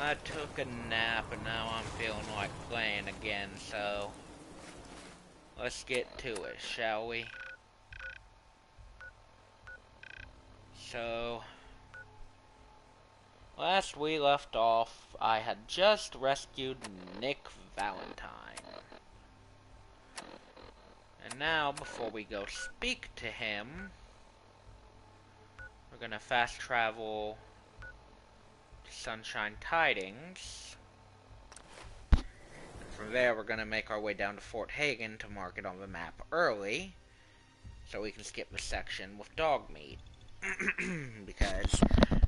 I took a nap and now I'm feeling like playing again, so let's get to it, shall we? So, last we left off, I had just rescued Nick Valentine. And now, before we go speak to him, we're gonna fast travel to Sunshine Tidings. And from there, we're gonna make our way down to Fort Hagen to mark it on the map early, so we can skip the section with dog meat. Because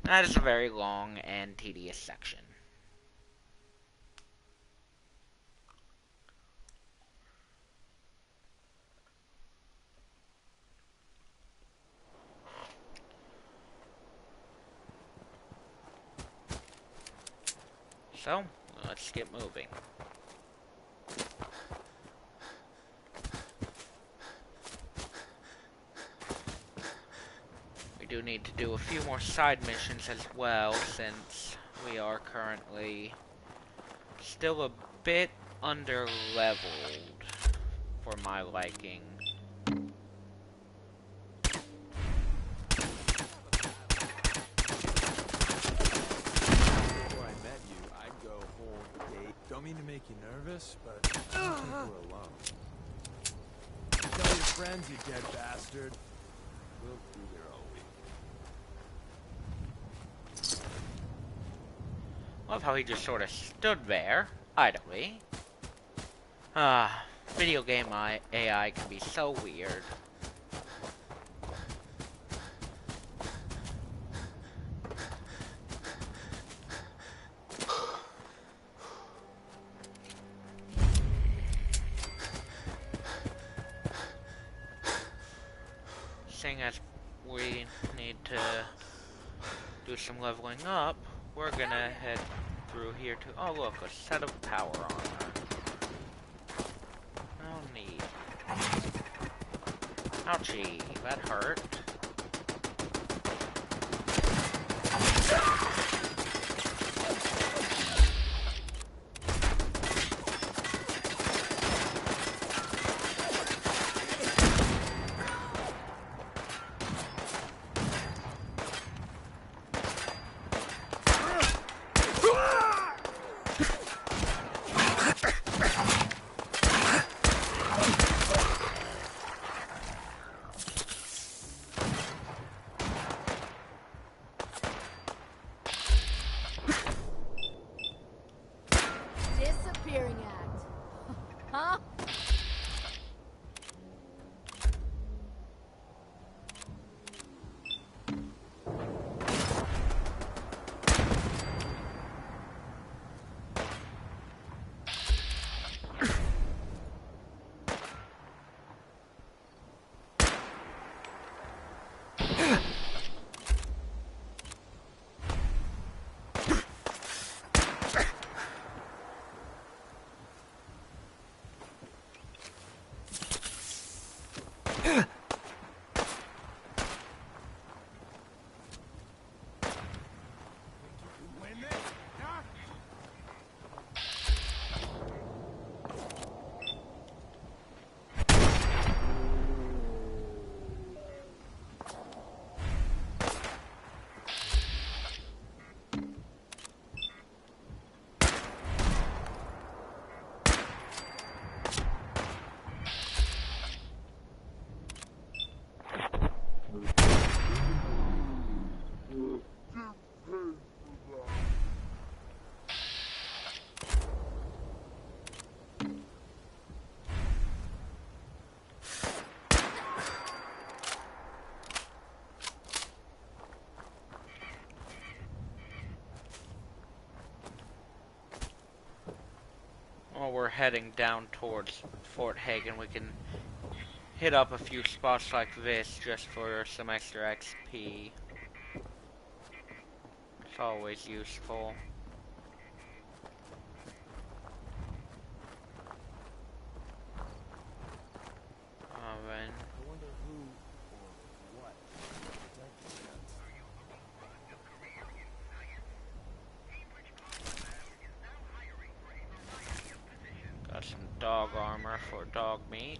that is a very long and tedious section. So, let's get moving. We do need to do a few more side missions as well, since we are currently still a bit under-leveled for my liking. Don't mean to make you nervous, but I don't think we're alone. Tell your friends, you dead bastard. We'll be here all week. Love how he just sort of stood there, idly. Video game AI can be so weird. Seeing as we need to do some leveling up, we're gonna head through here to— oh look, a set of power armor. Oh neat. Ouchie, that hurt. Disappearing act. Huh? While we're heading down towards Fort Hagen, we can hit up a few spots like this just for some extra XP. It's always useful. Then I wonder who or what. dog armor for dog meat.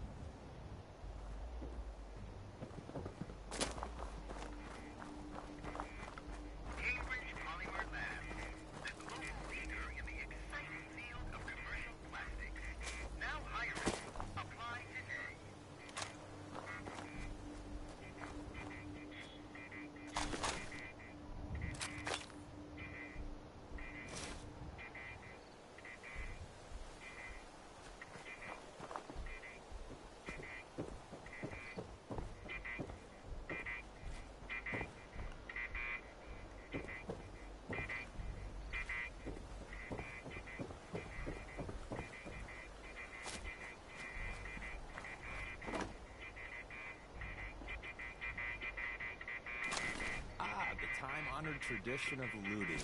The time-honored tradition of looting.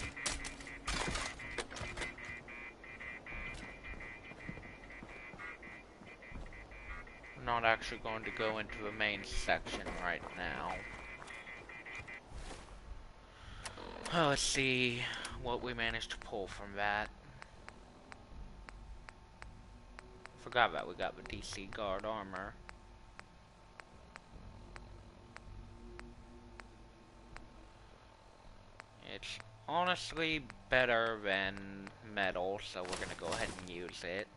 I'm not actually going to go into the main section right now. Let's see what we managed to pull from that. Forgot that we got the DC guard armor. It's honestly better than metal, so we're gonna go ahead and use it.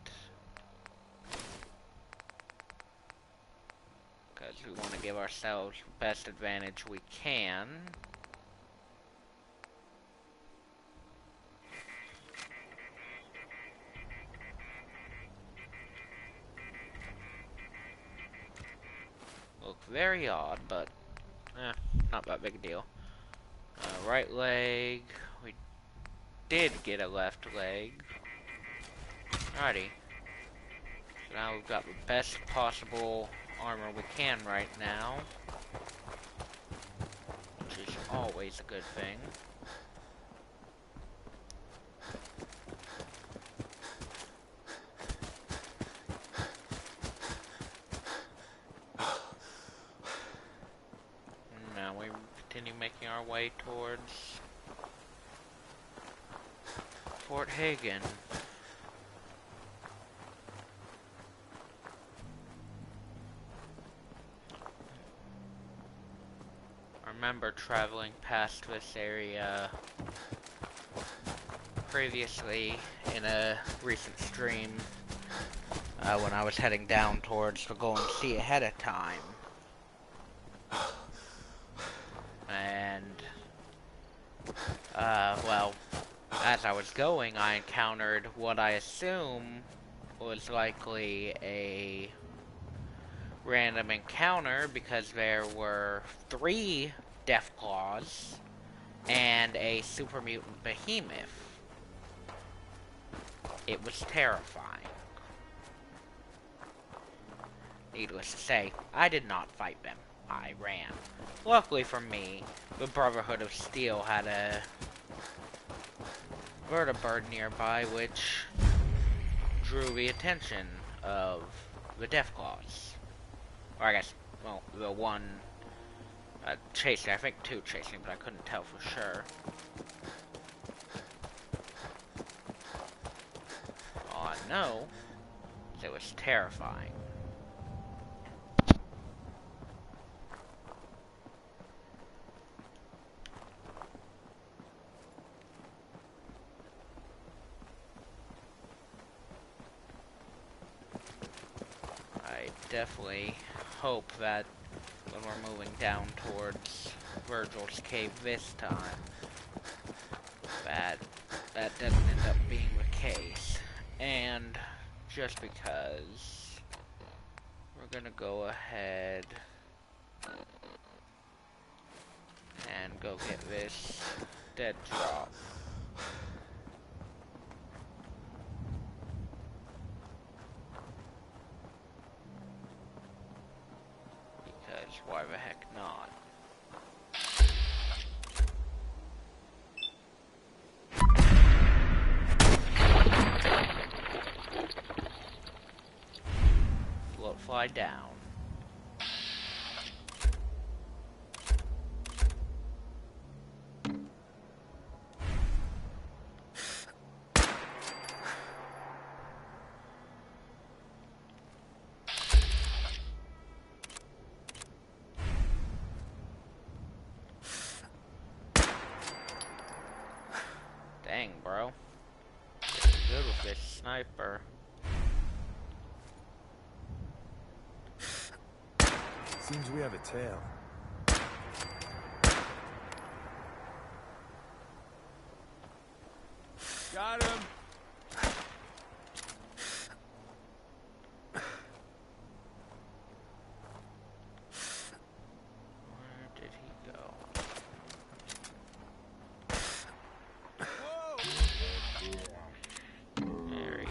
Because we want to give ourselves the best advantage we can. Look very odd, but not that big a deal. Right leg. We did get a left leg. Alrighty. So now we've got the best possible armor we can right now. Which is always a good thing. Now we continue making our way towards Fort Hagen. I remember traveling past this area previously in a recent stream when I was heading down towards the Golden Sea ahead of time. And, well, as I was going, I encountered what I assume was likely a random encounter because there were 3 Deathclaws and a super mutant behemoth. It was terrifying. Needless to say, I did not fight them. I ran. Luckily for me, the Brotherhood of Steel had a vertibird nearby which drew the attention of the Deathclaws. Or I guess, well, the one chasing, I think 2 chasing, but I couldn't tell for sure. All I know is it was terrifying. I definitely hope that when we're moving down towards Virgil's cave this time, that doesn't end up being the case. And just because, we're gonna go ahead and go get this dead drop. Because why the heck not? Float fly down. this sniper. Seems we have a tail. Got him! Where did he go? Whoa! There he is.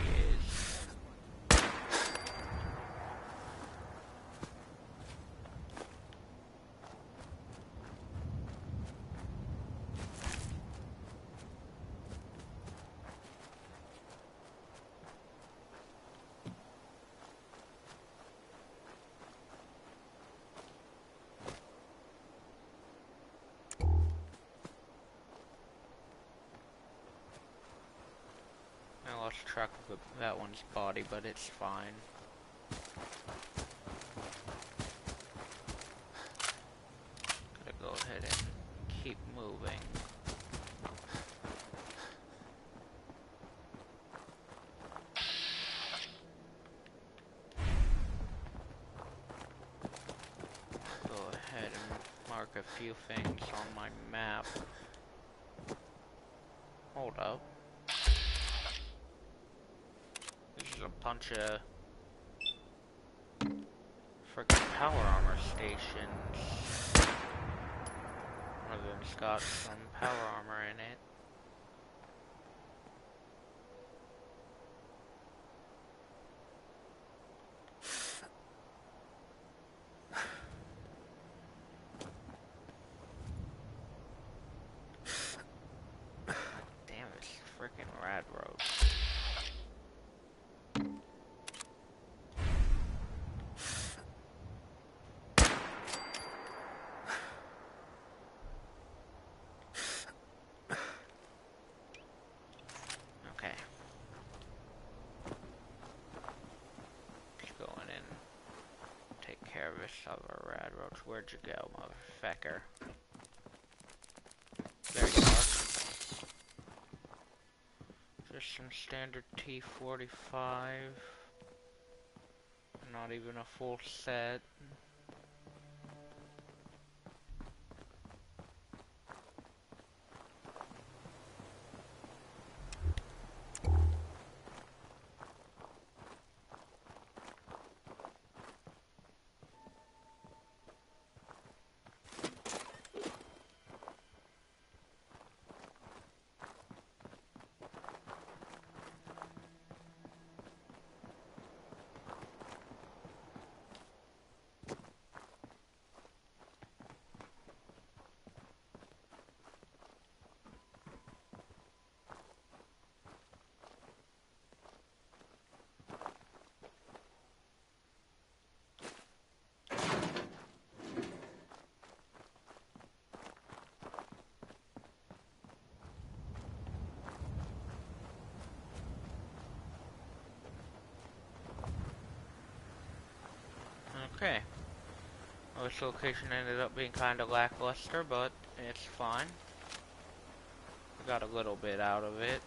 I lost track of that one's body, but it's fine. Gotta go ahead and keep moving. Go ahead and mark a few things on my map. Hold up. This is a bunch of freaking power armor stations. One of them's got some power armor in it. Damn, this freaking rad road. Okay. Just go in and take care of this other rad roach. Where'd you go, motherfucker? There you are. Just some standard T-45. Not even a full set. Okay. Well, this location ended up being kind of lackluster, but it's fine. I got a little bit out of it.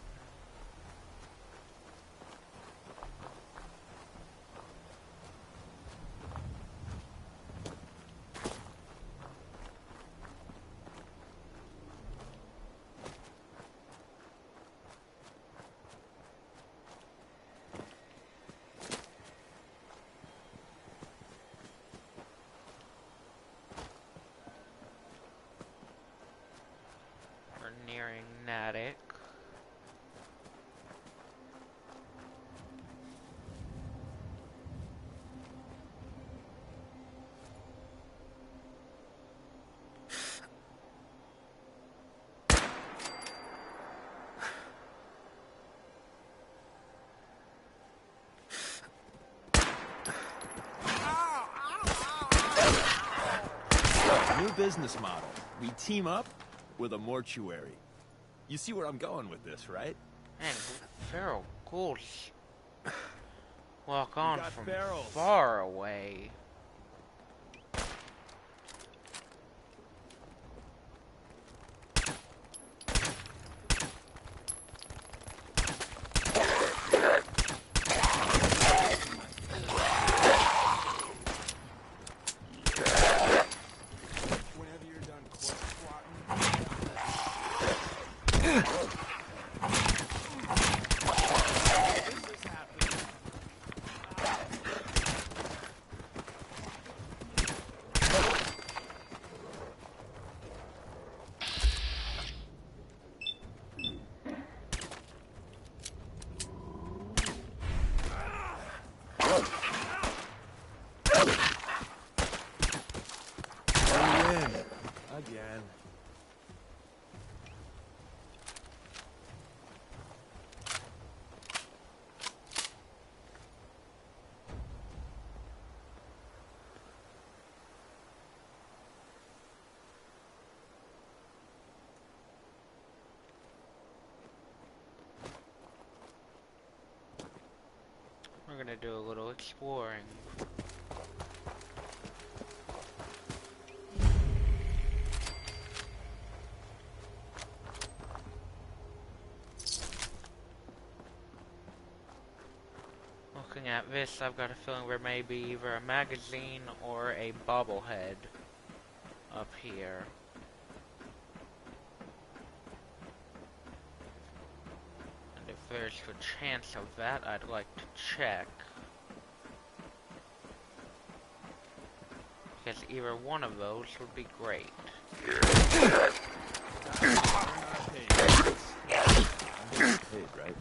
We're nearing Natick. New business model. We team up with a mortuary. You see where I'm going with this, right? Man, feral ghouls walk on got from barrels. far away. Again. We're gonna do a little exploring. Looking at this, I've got a feeling there may be either a magazine or a bobblehead up here. And if there's a chance of that, I'd like to check. Because either one of those would be great. Paid, right?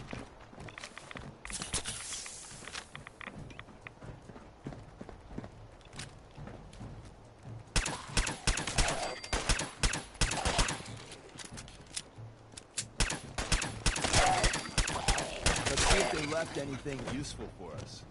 Let's see if they left anything useful for us.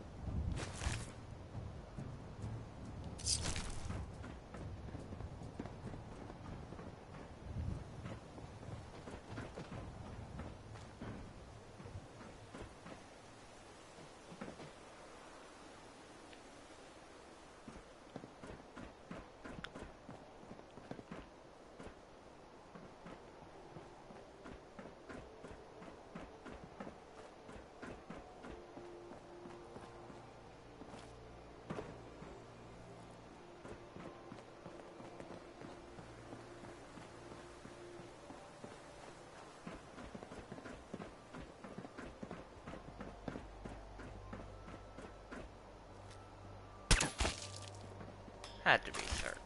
Had to be certain.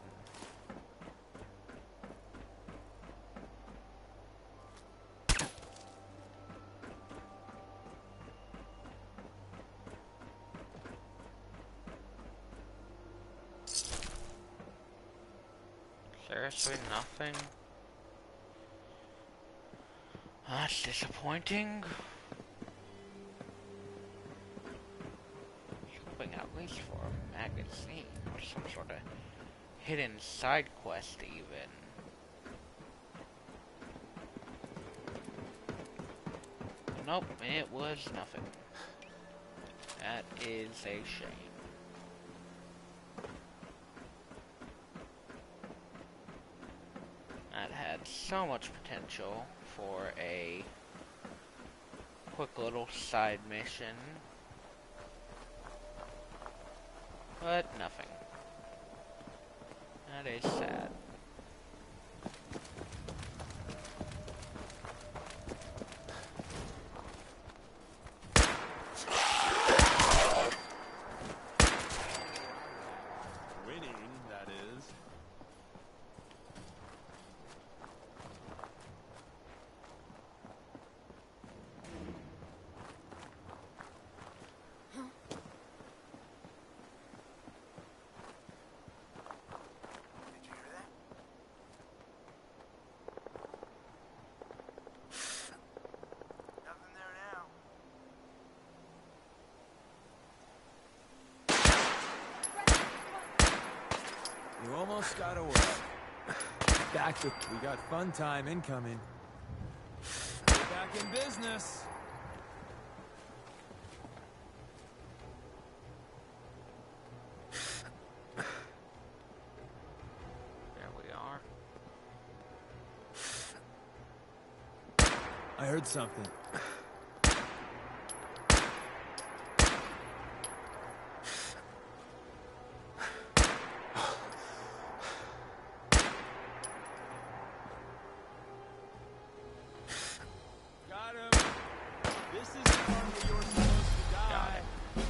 Seriously, nothing? That's disappointing. Hoping at least for a magazine or some sort of hidden side quest even. Nope, it was nothing. That is a shame. That had so much potential for a quick little side mission. But nothing. That is sad. Winning, that is. You almost got away. Back to... We got fun time incoming. We're back in business. There we are. I heard something. This is the part where you're supposed to Got die. it.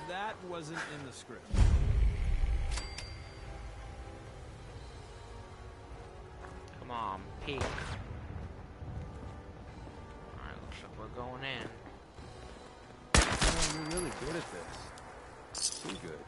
That wasn't in the script. Come on, peek. Alright, looks like we're going in. Oh, you're really good at this. Too good.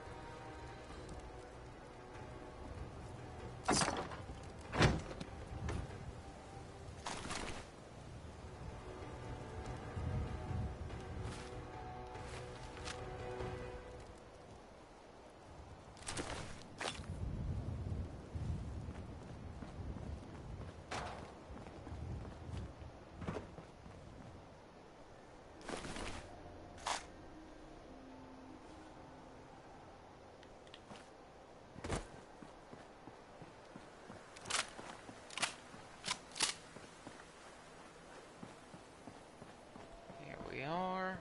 Here we are.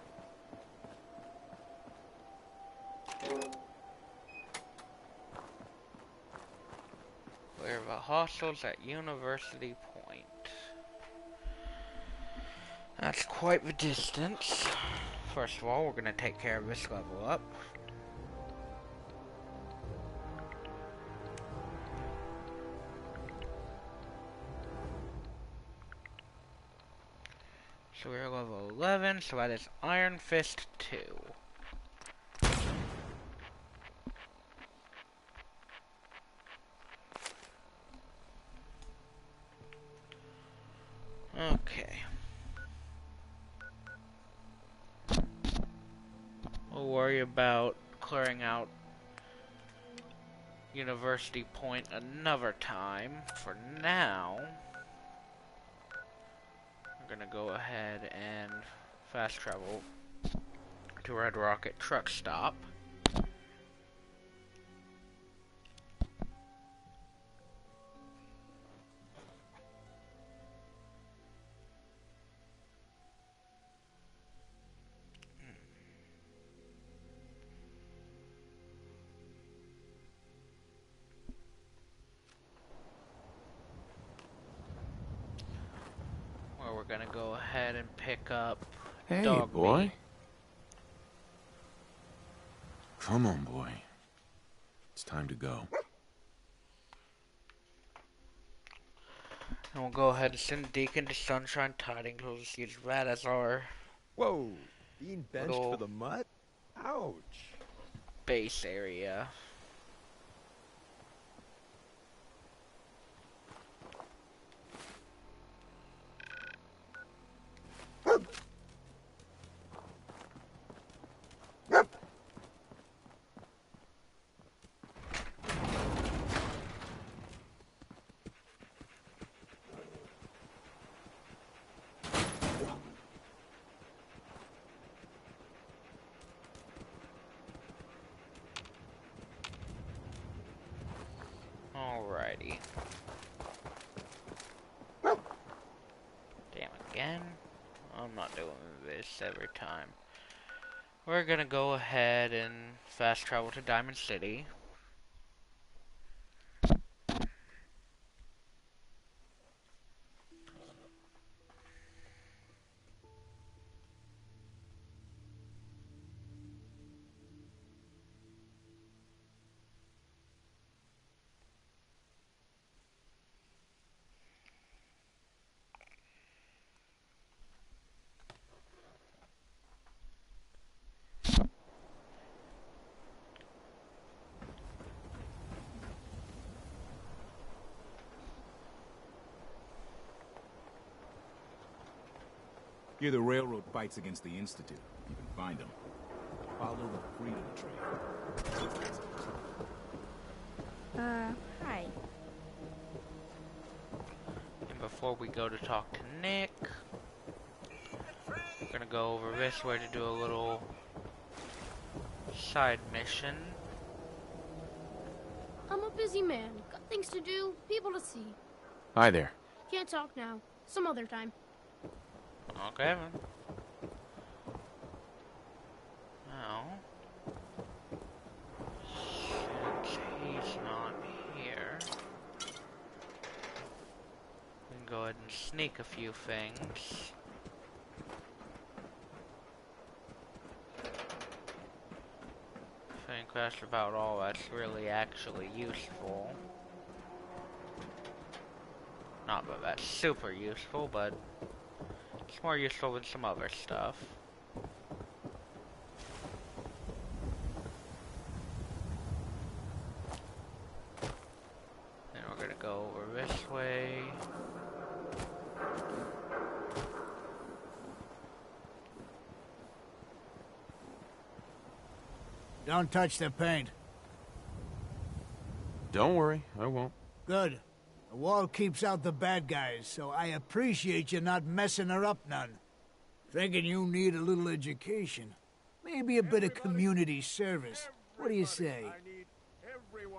Clear the hostiles at University Point. That's quite the distance. First of all, we're gonna take care of this level up. So we're level 11, so that is Iron Fist 2. Okay. We'll worry about clearing out University Point another time. For now, we're gonna go ahead and fast travel to Red Rocket Truck Stop. Where we're gonna go ahead and pick up Hey, dog boy. meat. Come on, boy. It's time to go. And we'll go ahead and send Deacon to Sunshine Tidings. We'll just use that as our Whoa, being benched Little- for the mutt? Ouch. base area. Alrighty. Damn again. I'm not doing this every time. We're gonna go ahead and fast travel to Diamond City. Here the railroad fights against the Institute. You can find them. Follow the Freedom Trail. Hi. And before we go to talk to Nick, we're gonna go over this way to do a little side mission. I'm a busy man. Got things to do, people to see. Hi there. Can't talk now. Some other time. Okay, then. Now, since he's not here, we Go ahead and sneak a few things. I think that's about all that's really actually useful. Not that that's super useful, but it's more useful than some other stuff. Then we're gonna go over this way. Don't touch the paint. Don't worry, I won't. Good. The wall keeps out the bad guys, so I appreciate you not messing her up none. Thinking you need a little education. Maybe a bit of community service. What do you say?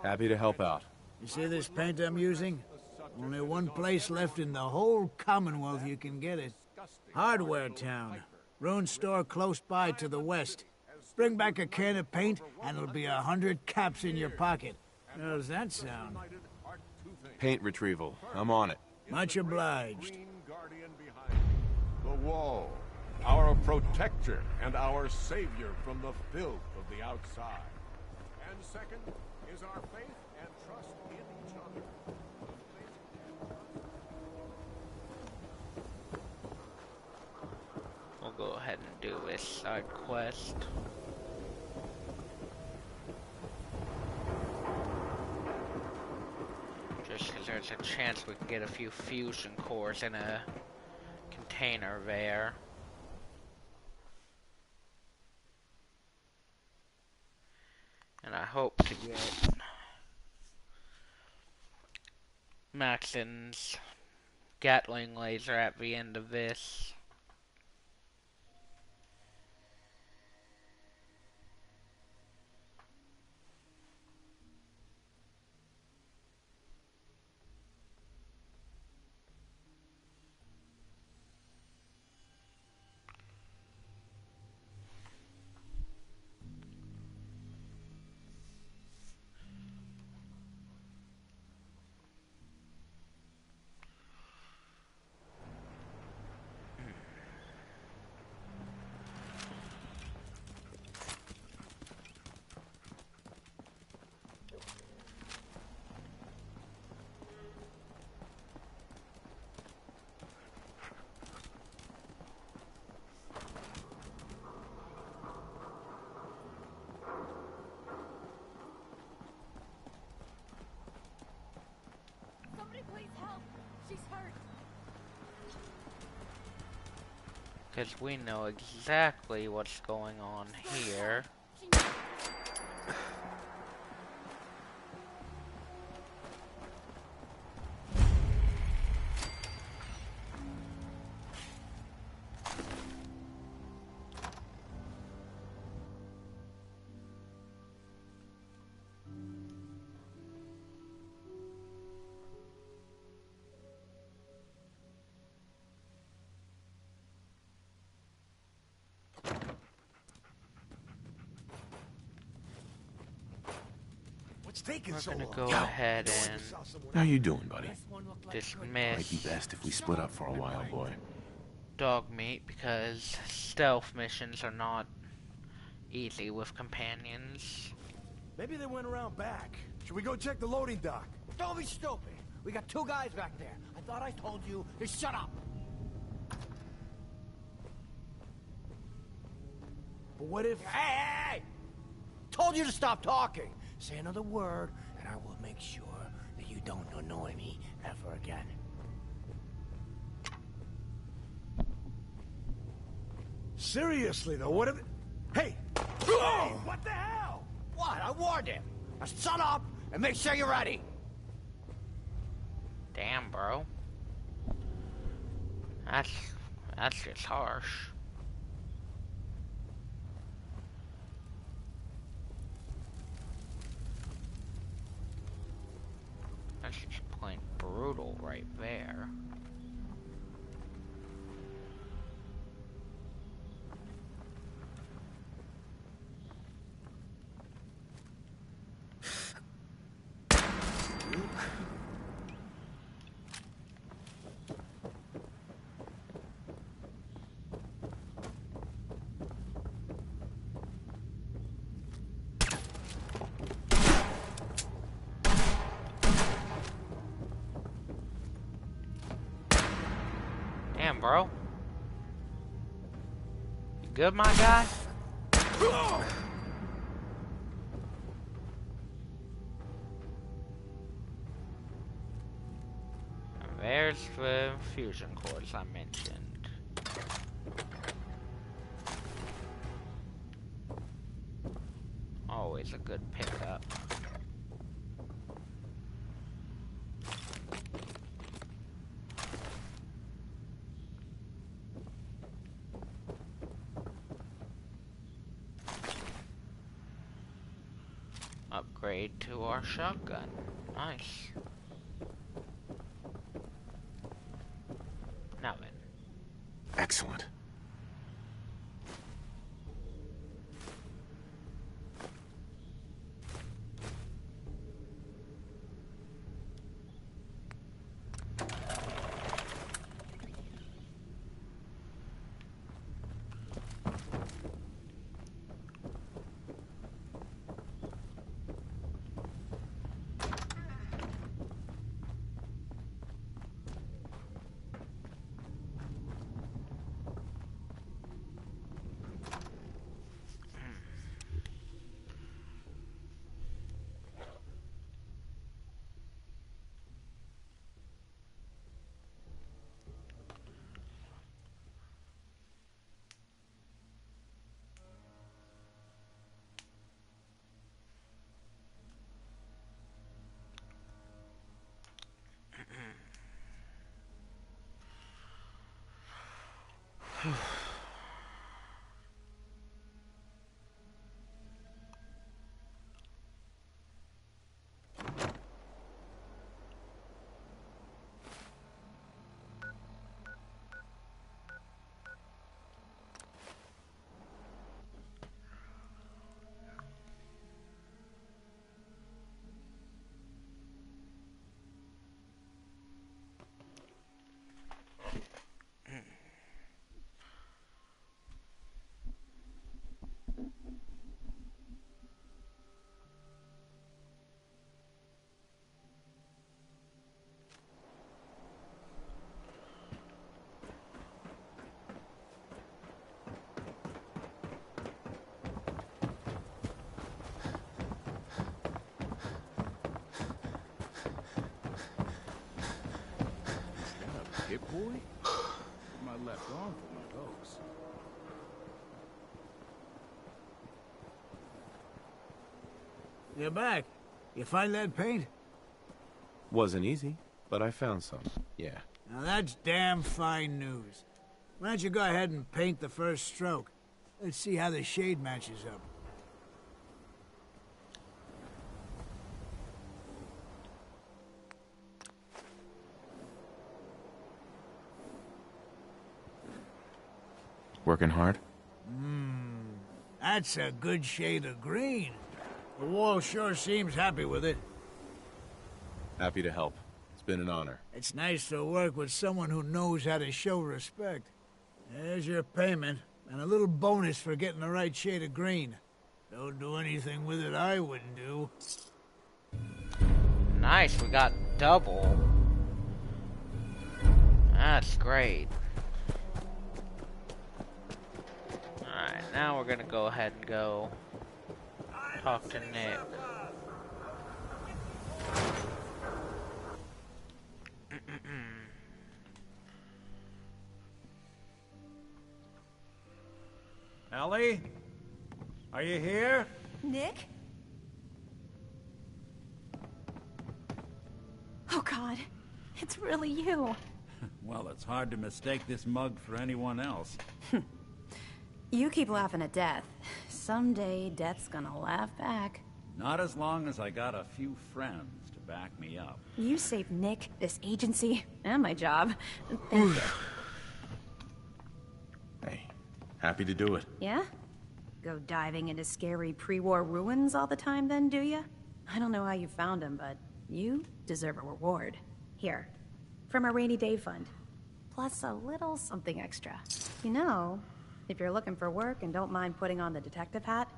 Happy to help out. You see this paint I'm using? Only one place left in the whole Commonwealth you can get it. Hardware Town. Ruined store close by to the west. Bring back a can of paint, and it'll be 100 caps in your pocket. How does that sound? Paint retrieval. I'm on it. Much obliged. The wall, our protector and our savior from the filth of the outside. And second is our faith and trust in each other. We'll go ahead and do this side quest. Just because there's a chance we can get a few fusion cores in a container there. And I hope to get Maxon's Gatling laser at the end of this. Somebody please help. She's hurt. Because we know exactly what's going on here. We're gonna go ahead and How you doing, buddy? Might dismiss be best if we split up for a while, boy. dog meat because stealth missions are not easy with companions. Maybe they went around back. Should we go check the loading dock? Don't be stupid. We got two guys back there. I thought I told you to shut up. But what if... Hey! Told you to stop talking. Say another word, and I will make sure that you don't annoy me ever again. Seriously, though, what if... Hey! Hey! What the hell? What? I warned him. Now shut up and make sure you're ready. Damn, bro. That's just harsh. That's just plain brutal right there. Damn, bro. You good, my guy? And there's the fusion cores I mentioned. Always a good pickup. Upgrade to our shotgun. Nice. Now then. Excellent. Hit boy? My left arm for one of those. You're back. You find that paint? Wasn't easy, but I found some. Yeah. Now that's damn fine news. Why don't you go ahead and paint the first stroke? Let's see how the shade matches up. Working hard? That's a good shade of green. The wall sure seems happy with it. Happy to help. It's been an honor. It's nice to work with someone who knows how to show respect. There's your payment, and a little bonus for getting the right shade of green. Don't do anything with it I wouldn't do. Nice, we got double. That's great. Alright, now we're gonna go ahead and go talk to Nick. Ellie? Are you here? Nick? Oh God, it's really you. Well, it's hard to mistake this mug for anyone else. You keep laughing at death. Someday, death's gonna laugh back. Not as long as I got a few friends to back me up. You saved Nick, this agency, and my job. Thank you. Hey, happy to do it. Yeah? Go diving into scary pre-war ruins all the time then, do ya? I don't know how you found them, but you deserve a reward. Here, from a rainy day fund. Plus a little something extra. You know, if you're looking for work and don't mind putting on the detective hat,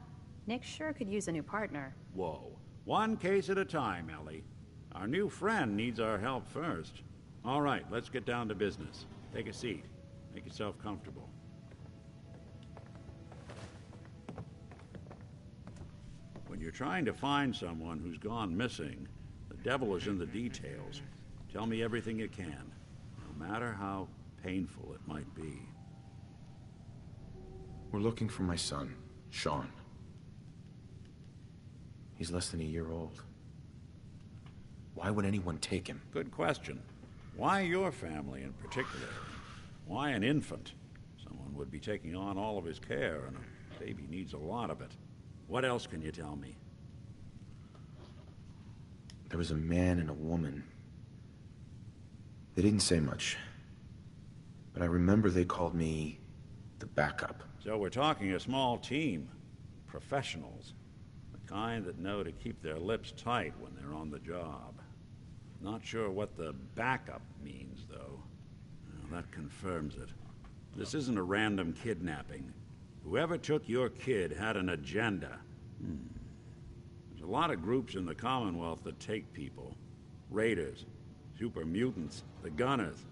Nick sure could use a new partner. Whoa. One case at a time, Ellie. Our new friend needs our help first. All right, let's get down to business. Take a seat. Make yourself comfortable. When you're trying to find someone who's gone missing, the devil is in the details. Tell me everything you can, no matter how painful it might be. We're looking for my son, Sean. He's less than a year old. Why would anyone take him? Good question. Why your family in particular? Why an infant? Someone would be taking on all of his care, and a baby needs a lot of it. What else can you tell me? There was a man and a woman. They didn't say much, but I remember they called me the backup. So we're talking a small team. Professionals. The kind that know to keep their lips tight when they're on the job. Not sure what the backup means, though. Well, that confirms it. This isn't a random kidnapping. Whoever took your kid had an agenda. There's a lot of groups in the Commonwealth that take people. Raiders, super mutants, the Gunners,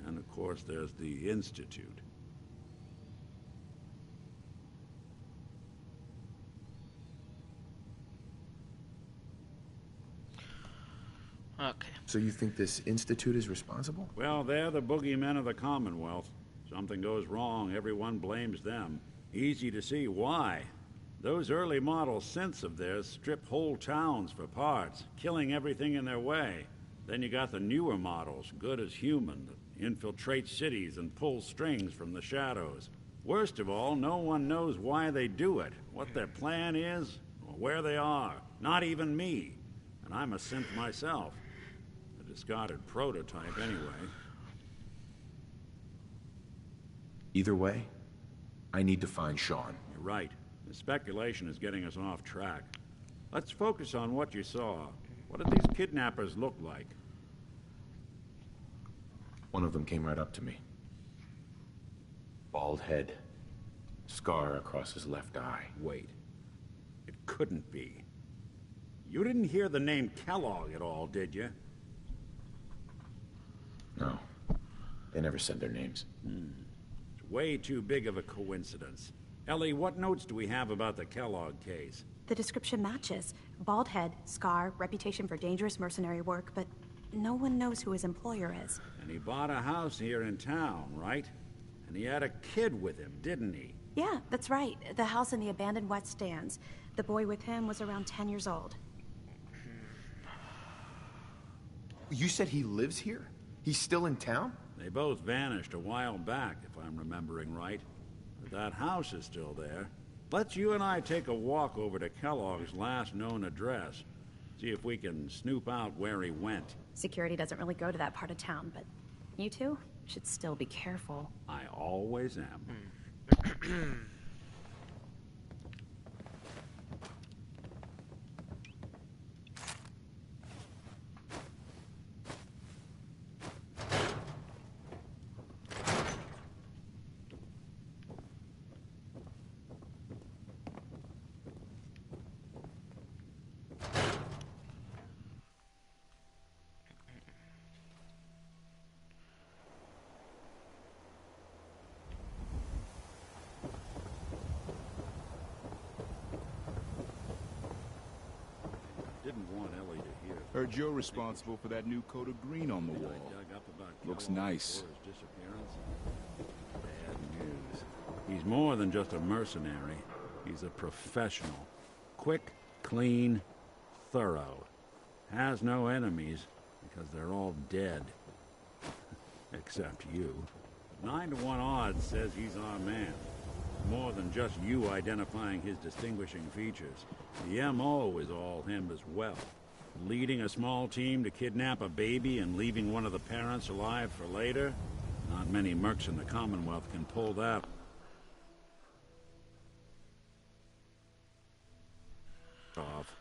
and of course there's the Institute. Okay. So you think this institute is responsible? Well, they're the boogeymen of the Commonwealth. Something goes wrong, everyone blames them. Easy to see why. Those early model synths of theirs strip whole towns for parts, killing everything in their way. Then you got the newer models, good as human, that infiltrate cities and pull strings from the shadows. Worst of all, no one knows why they do it, what their plan is, or where they are. Not even me. And I'm a synth myself. A discarded prototype, anyway. Either way, I need to find Sean. You're right. The speculation is getting us off track. Let's focus on what you saw. What did these kidnappers look like? One of them came right up to me. Bald head. Scar across his left eye. Wait. It couldn't be. You didn't hear the name Kellogg at all, did you? No. They never said their names. It's way too big of a coincidence. Ellie, what notes do we have about the Kellogg case? The description matches. Bald head, scar, reputation for dangerous mercenary work, but no one knows who his employer is. And he bought a house here in town, right? And he had a kid with him, didn't he? Yeah, that's right. The house in the abandoned West Stands. The boy with him was around 10 years old. You said he lives here? He's still in town? They both vanished a while back, if I'm remembering right. But that house is still there. Let's you and I take a walk over to Kellogg's last known address. See if we can snoop out where he went. Security doesn't really go to that part of town, but you two should still be careful. I always am. Didn't want Ellie to hear. Heard you're responsible for that new coat of green on the wall. Looks nice. Bad news. He's more than just a mercenary. He's a professional. Quick, clean, thorough. Has no enemies because they're all dead. Except you. 9 to 1 odds says he's our man. More than just you identifying his distinguishing features. The M.O. is all him as well. Leading a small team to kidnap a baby and leaving one of the parents alive for later? Not many mercs in the Commonwealth can pull that off.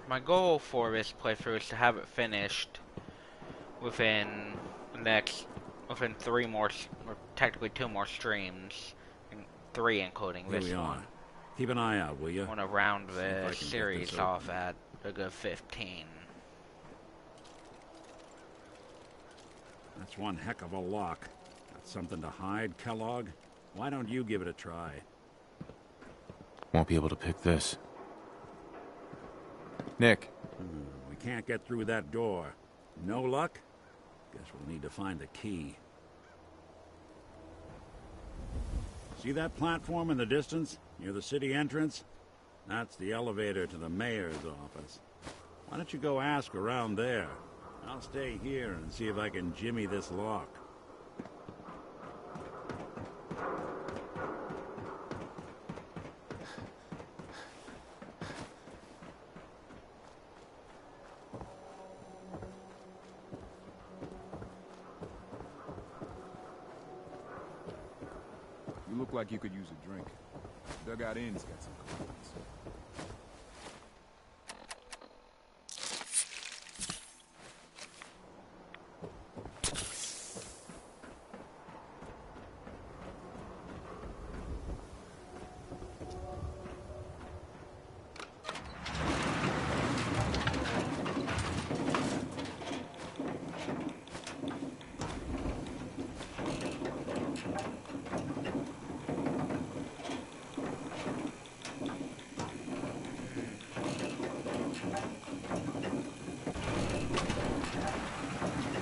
My goal for this playthrough is to have it finished within the next, within 3 more, or technically 2 more streams, and 3 including Here this we are. one. Keep an eye out, will you? I want to round See if I the can get series this off open. at a good 15. That's one heck of a lock. Got something to hide, Kellogg? Why don't you give it a try? Won't be able to pick this. Nick. We can't get through that door. No luck? Guess we'll need to find the key. See that platform in the distance, near the city entrance? That's the elevator to the mayor's office. Why don't you go ask around there? I'll stay here and see if I can jimmy this lock. You look like you could use a drink. Dugout Inn's got some complaints.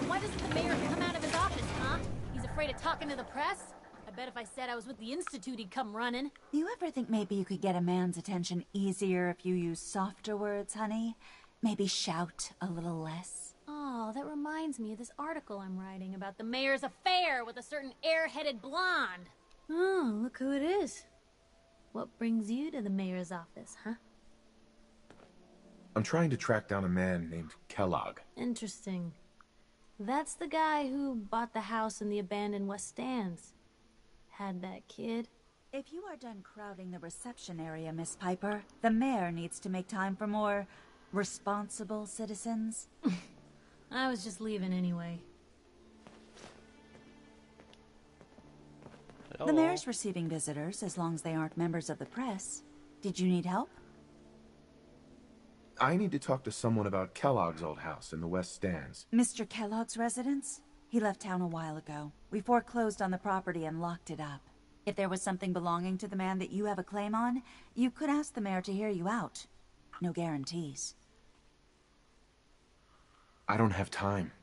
Why doesn't the mayor come out of his office, huh? He's afraid of talking to the press? I bet if I said I was with the Institute, he'd come running. Do you ever think maybe you could get a man's attention easier if you use softer words, honey? Maybe shout a little less? Oh, that reminds me of this article I'm writing about the mayor's affair with a certain air-headed blonde. Oh, look who it is. What brings you to the mayor's office, huh? I'm trying to track down a man named Kellogg. Interesting. That's the guy who bought the house in the abandoned West Stands. Had that kid. If you are done crowding the reception area, Miss Piper, the mayor needs to make time for more responsible citizens. I was just leaving anyway. The mayor's receiving visitors as long as they aren't members of the press. Did you need help? I need to talk to someone about Kellogg's old house in the West Stands. Mr. Kellogg's residence? He left town a while ago. We foreclosed on the property and locked it up. If there was something belonging to the man that you have a claim on, you could ask the mayor to hear you out. No guarantees. I don't have time.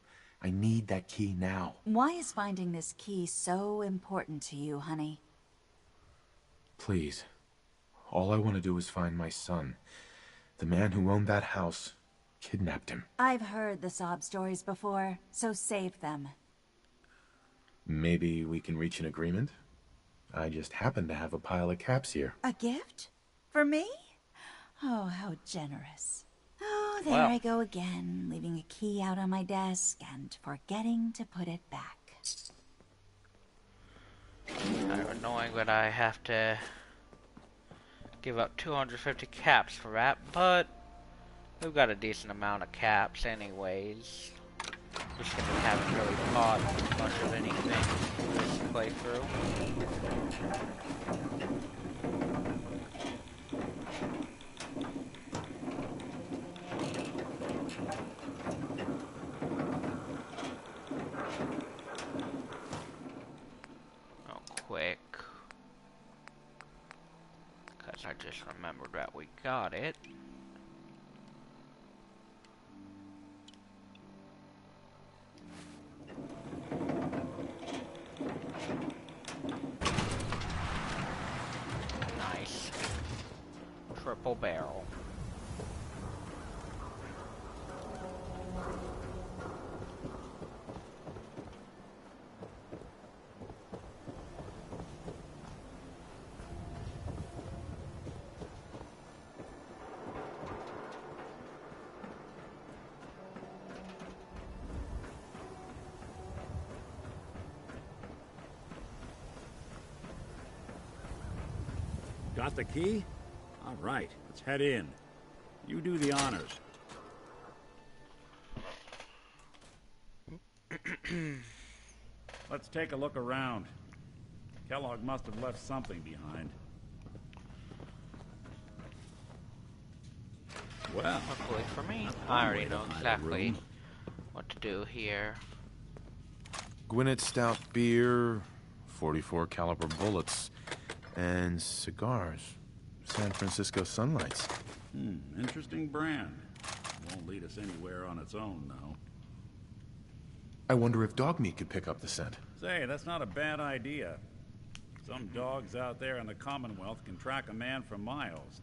I need that key now. Why is finding this key so important to you, honey? Please. All I want to do is find my son. The man who owned that house kidnapped him. I've heard the sob stories before, so save them. Maybe we can reach an agreement? I just happen to have a pile of caps here. A gift? For me? Oh, how generous. Oh, there Wow. I go again, leaving a key out on my desk and forgetting to put it back. Kind of annoying that I have to give up 250 caps for that, but we've got a decent amount of caps anyways. Just because we haven't really bought much of anything this playthrough. Oh, quick. Because I just remembered that we got it. Nice. Triple barrel. Got the key? All right, let's head in. You do the honors. Let's take a look around. Kellogg must have left something behind. Well, luckily for me, I already know exactly what to do here. Gwinnett Stout beer, 44 caliber bullets, and cigars. San Francisco Sunlights. Interesting brand. Won't lead us anywhere on its own, though. I wonder if dog meat could pick up the scent. Say, that's not a bad idea. Some dogs out there in the Commonwealth can track a man for miles.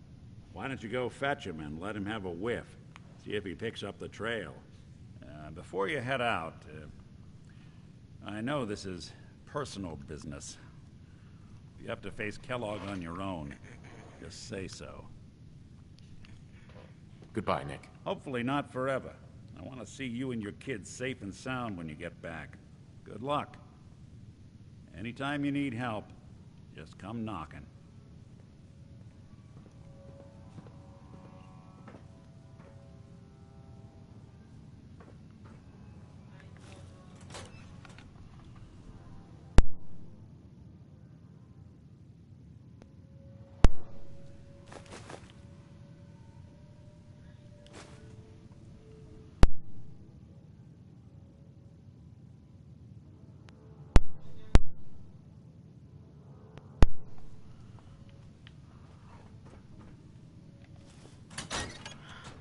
Why don't you go fetch him and let him have a whiff? See if he picks up the trail. Before you head out, I know this is personal business. If you have to face Kellogg on your own, just say so. Goodbye, Nick. Hopefully not forever. I want to see you and your kids safe and sound when you get back. Good luck. Anytime you need help, just come knocking.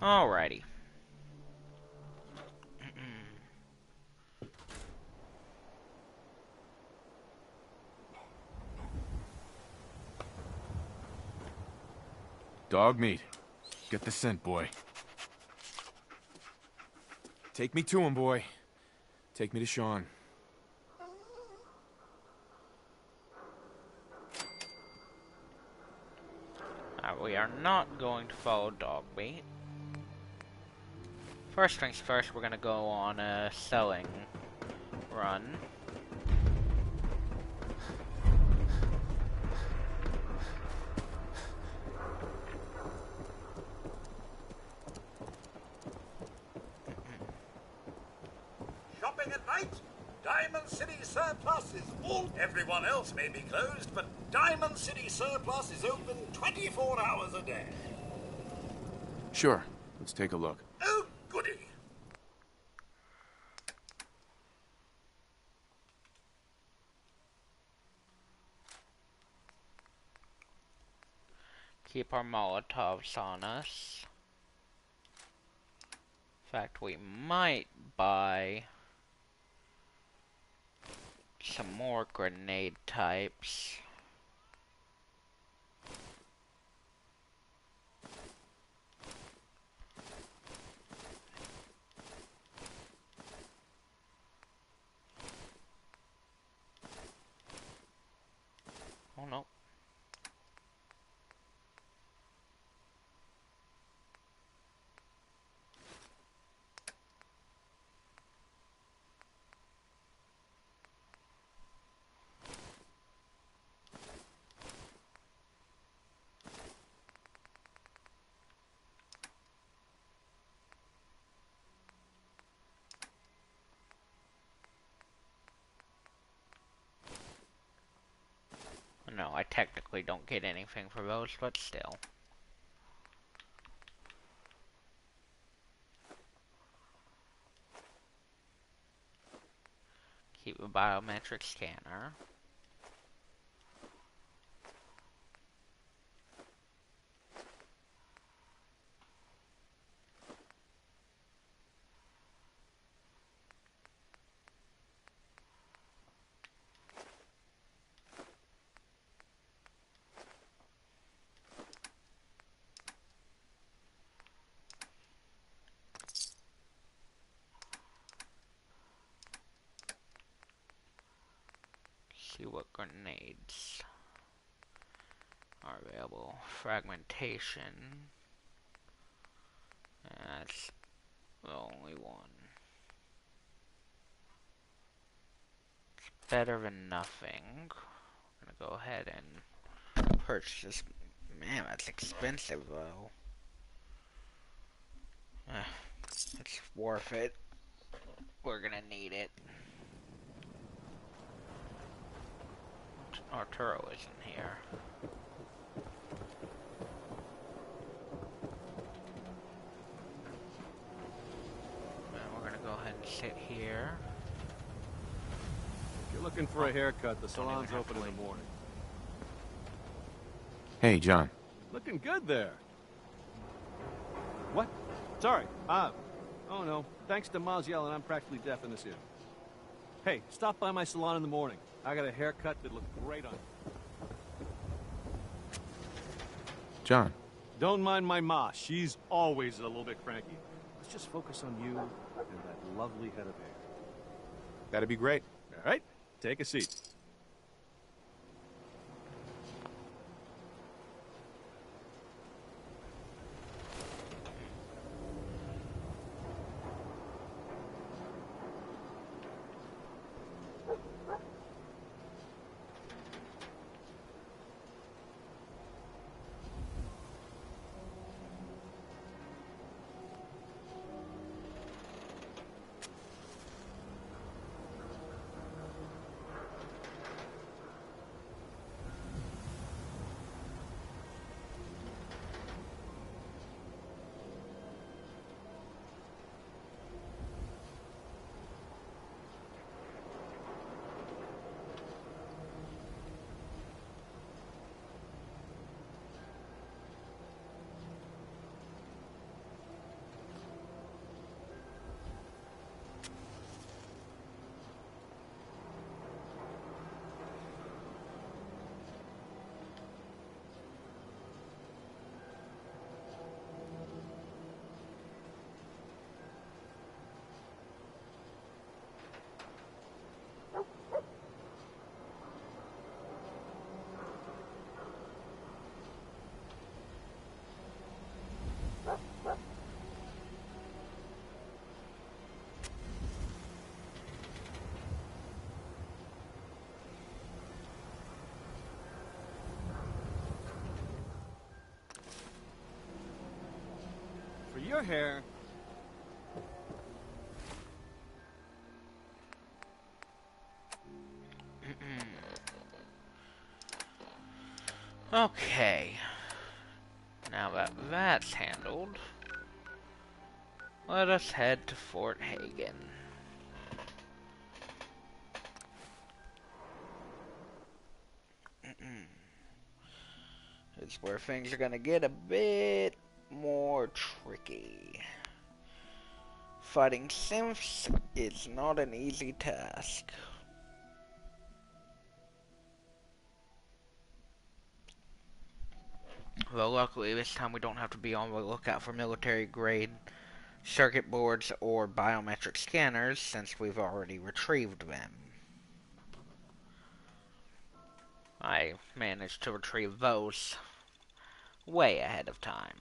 Alrighty. Dog meat. Get the scent, boy. Take me to him, boy. Take me to Sean. We are not going to follow dog meat. First things first, we're gonna go on a selling run. Shopping at night? Diamond City Surplus is all. Everyone else may be closed, but Diamond City Surplus is open 24 hours a day. Sure. Let's take a look. Oh, goody. Keep our Molotovs on us. In fact, we might buy some more grenade types. Oh no. No, I technically don't get anything for those, but still. Keep a biometric scanner. See what grenades are available. Fragmentation. That's the only one. It's better than nothing. I'm gonna go ahead and purchase. Man, that's expensive though. It's worth it. We're gonna need it. Arturo isn't here. And we're gonna go ahead and sit here. If you're looking for a haircut, the salon's open in the morning. Hey, John. Looking good there. What? Sorry. Oh no. Thanks to Ma's yelling, I'm practically deaf in this ear. Hey, stop by my salon in the morning. I got a haircut that looked great on you. John. Don't mind my ma. She's always a little bit cranky. Let's just focus on you and that lovely head of hair. That'd be great. All right, take a seat. For your hair, Okay. Now that that's handled, let us head to Fort Hagen. It's where things are gonna get a bit more tricky. Fighting synths is not an easy task. Though luckily this time we don't have to be on the lookout for military grade circuit boards or biometric scanners since we've already retrieved them. I managed to retrieve those way ahead of time.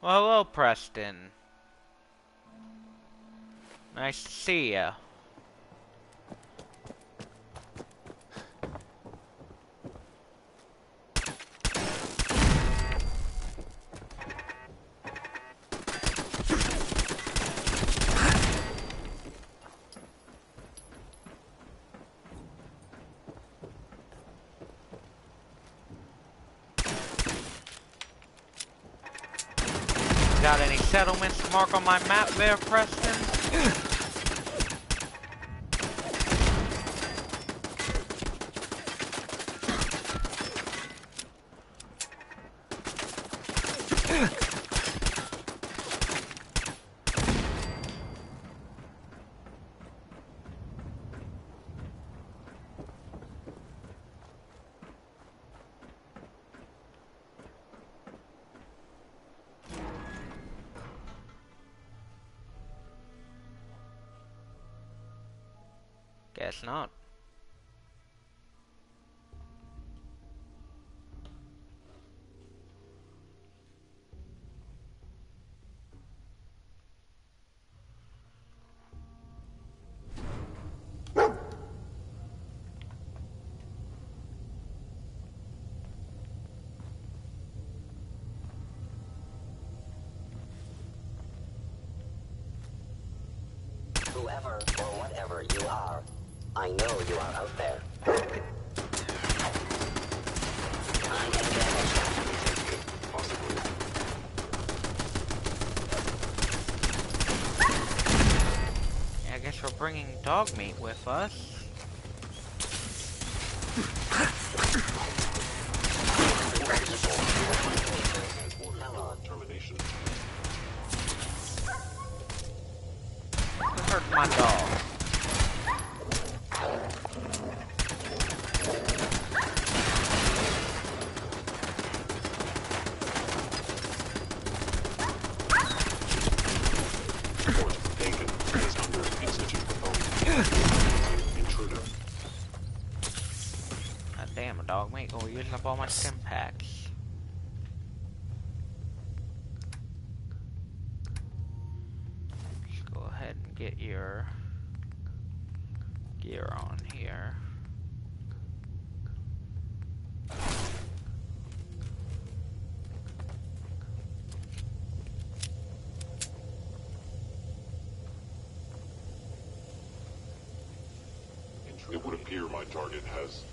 Well, hello, Preston. Nice to see ya. Got any settlements to mark on my map there, Preston? Guess not. or whatever you are, I know you are out there. I am damaged. Possibly. I guess we're bringing dog meat with us. Who hurt my dog? God damn, a dog mate. Oh, using up all my stim packs. Let's go ahead and get your gear on here. It would appear my target has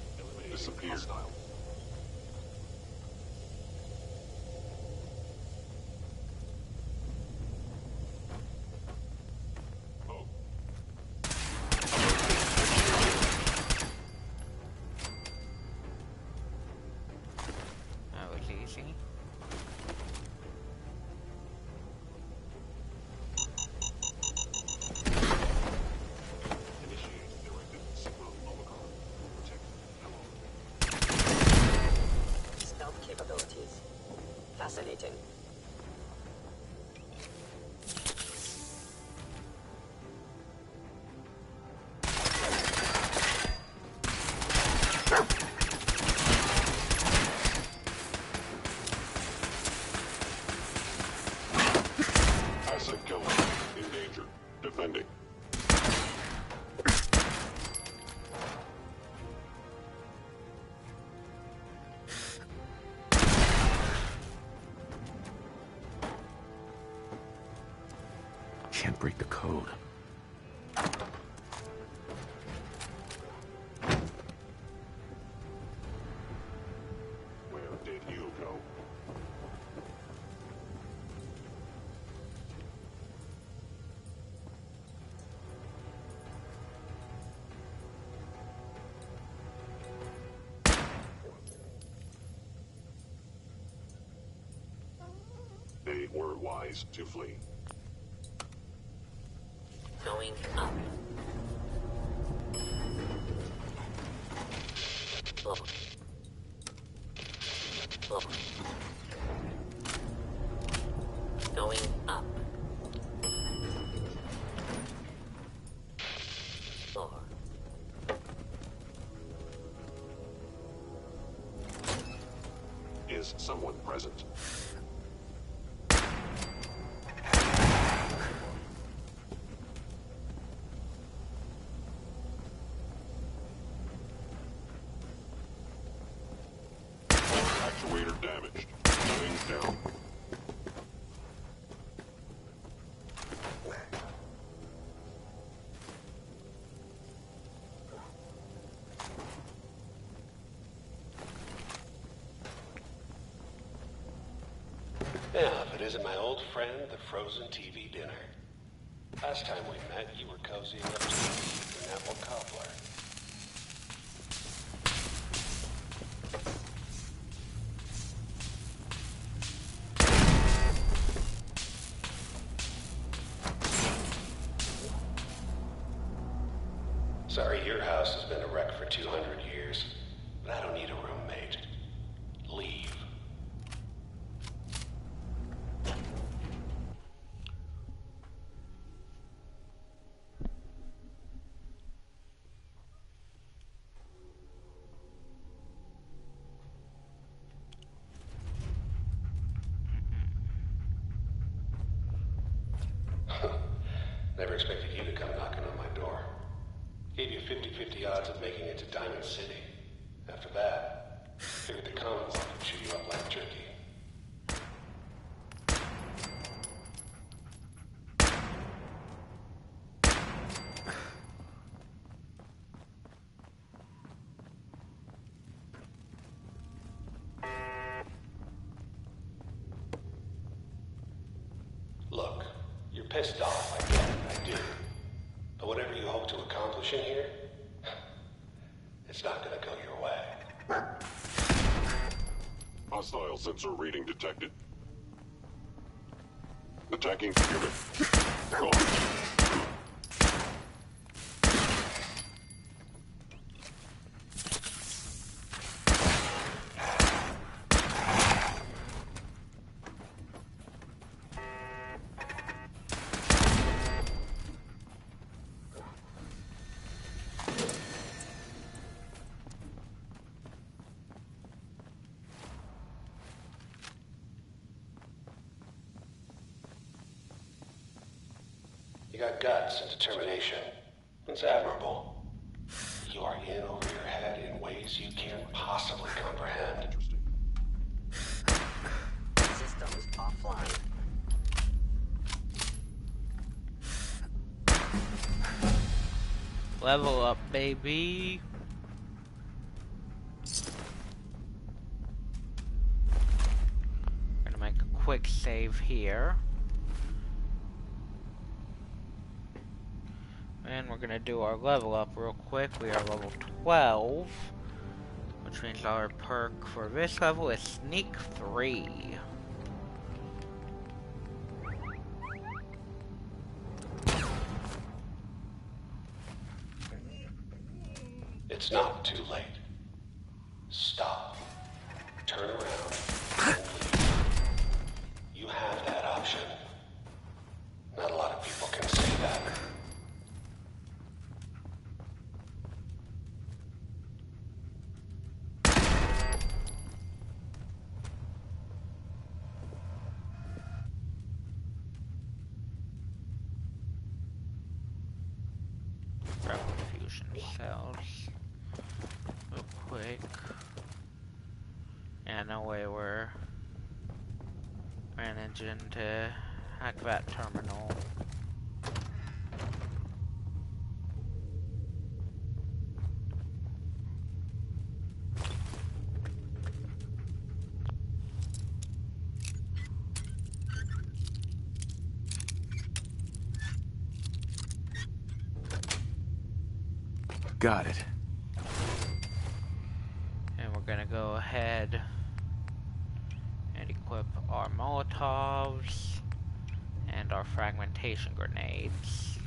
disappeared. That was easy. Stealth capabilities. Fascinating. Asset killer. In danger. Defending. Can't break the code. Where did you go? They were wise to flee. Going up. Look. Look. Going up. Floor. Is someone present? Actuator damaged. Shutting down. Yeah, if it isn't my old friend, the frozen TV dinner. Last time we met, you were cozying up to an apple cobbler. Sorry, your house has been a wreck for 200 years, but I don't need a roommate. Leave. Never expected you to come knocking on my door. Gave you 50-50 odds of making it to Diamond City. After that, figured the Commonwealth would chew you up like jerky. pissed off, I get it, I do. But whatever you hope to accomplish in here, it's not gonna go your way. Hostile sensor reading detected. Attacking human. Gone. You got guts and determination. It's admirable. You are in over your head in ways you can't possibly comprehend. Systems offline. Level up, baby. Gonna make a quick save here. And we're gonna do our level up real quick. We are level 12, which means our perk for this level is Sneak 3. It's not too late. Stop. Turn around and leave. You have that option. Not a lot of people can say that. Grab fusion cells real quick. Yeah, no way we're managing to hack that terminal. Got it. And we're gonna go ahead and equip our Molotovs and our fragmentation grenades.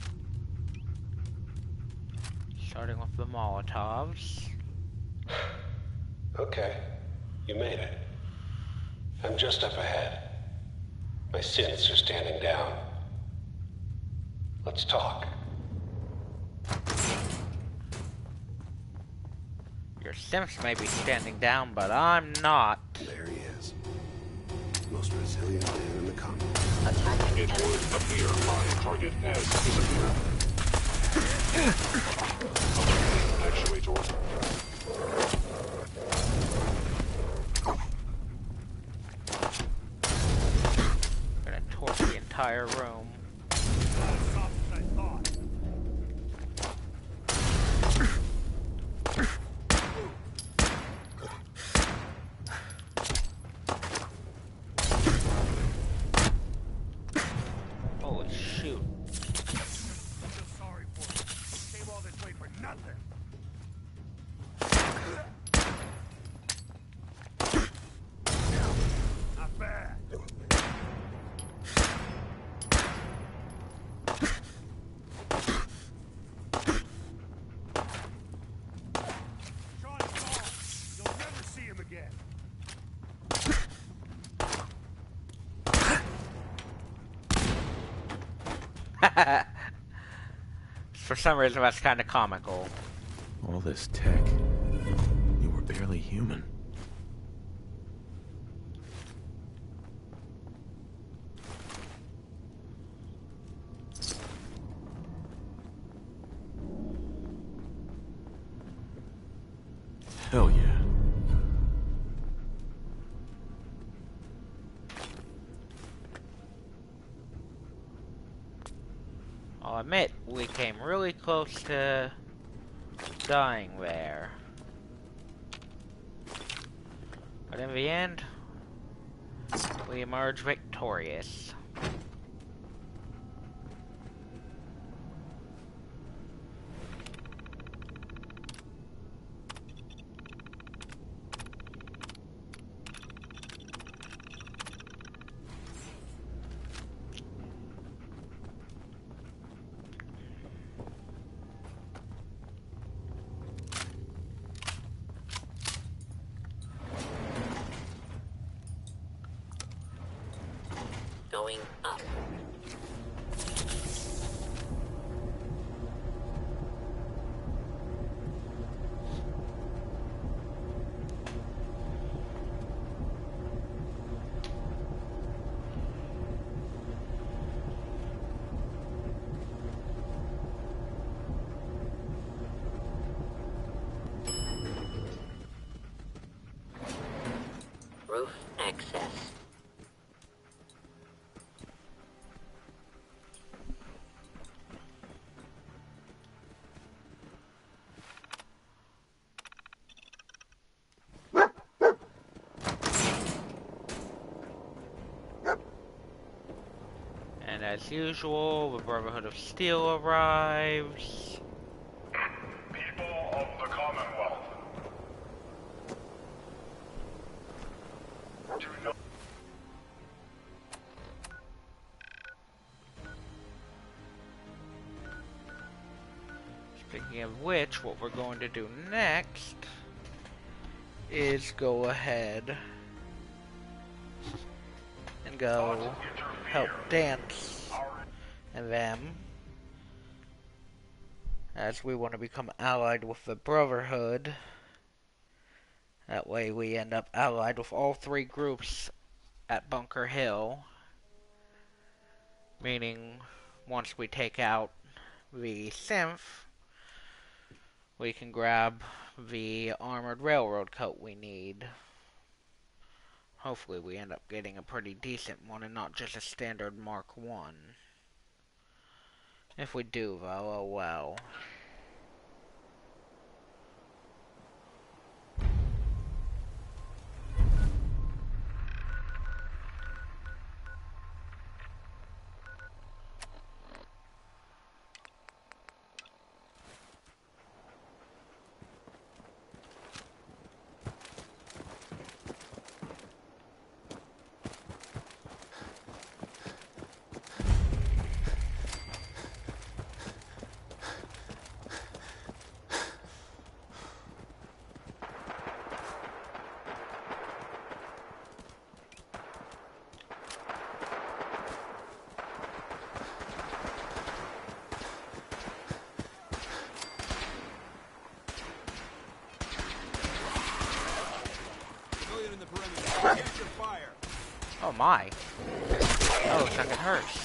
Starting with the Molotovs. Okay, you made it. I'm just up ahead. My synths are standing down. Let's talk. Your Sims may be standing down, but I'm not. There he is. Most resilient man in the comic. It would appear my target has disappeared. Actuator. I'm gonna torch the entire room. Holy shoot. Not bad. You'll never see him again. For some reason, that's kind of comical. All this tech. You were barely human. Hell yeah. I'll admit, we came really close to dying there. But in the end, we emerged victorious. going up. Roof access. And as usual, the Brotherhood of Steel arrives. People of the Commonwealth. Do not. Speaking of which, what we're going to do next is go ahead and go help Dance and them, as we want to become allied with the Brotherhood. That way we end up allied with all three groups at Bunker Hill, meaning once we take out the synth, we can grab the armored railroad coat we need. Hopefully we end up getting a pretty decent one and not just a standard Mark 1. If we do, though, oh well. Oh my. That looks like it hurts.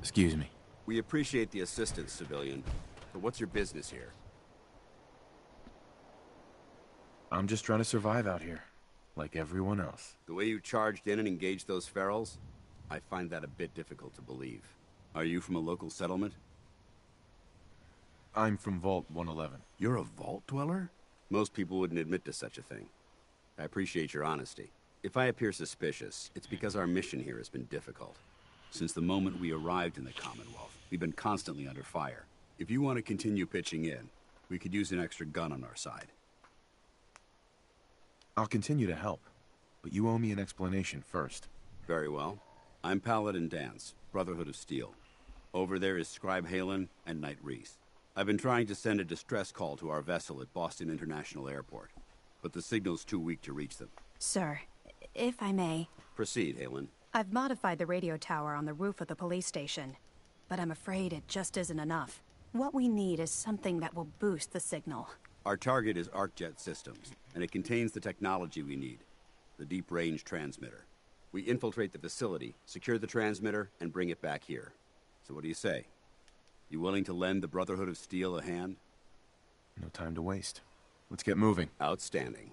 Excuse me. We appreciate the assistance, civilian. But what's your business here? I'm just trying to survive out here, like everyone else. The way you charged in and engaged those ferals, I find that a bit difficult to believe. Are you from a local settlement? I'm from Vault 111. You're a vault dweller? Most people wouldn't admit to such a thing. I appreciate your honesty. If I appear suspicious, it's because our mission here has been difficult. Since the moment we arrived in the Commonwealth, we've been constantly under fire. If you want to continue pitching in, we could use an extra gun on our side. I'll continue to help, but you owe me an explanation first. Very well. I'm Paladin Dance, Brotherhood of Steel. Over there is Scribe Halen and Knight Reese. I've been trying to send a distress call to our vessel at Boston International Airport, but the signal's too weak to reach them. Sir, if I may... Proceed, Halen. I've modified the radio tower on the roof of the police station, but I'm afraid it just isn't enough. What we need is something that will boost the signal. Our target is ArcJet Systems, and it contains the technology we need, the deep-range transmitter. We infiltrate the facility, secure the transmitter, and bring it back here. So what do you say? You willing to lend the Brotherhood of Steel a hand? No time to waste. Let's get moving. Outstanding.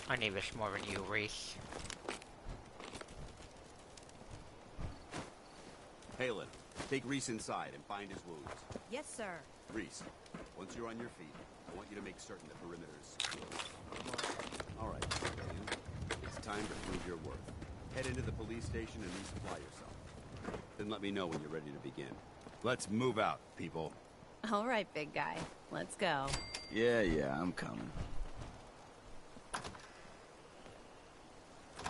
I need this more than you, Reese. Palin, take Reese inside and bind his wounds. Yes, sir. Reese, once you're on your feet, I want you to make certain the perimeter is secure. All right, civilian. It's time to prove your worth. Head into the police station and resupply yourself. Then let me know when you're ready to begin. Let's move out, people. All right, big guy. Let's go. Yeah, I'm coming.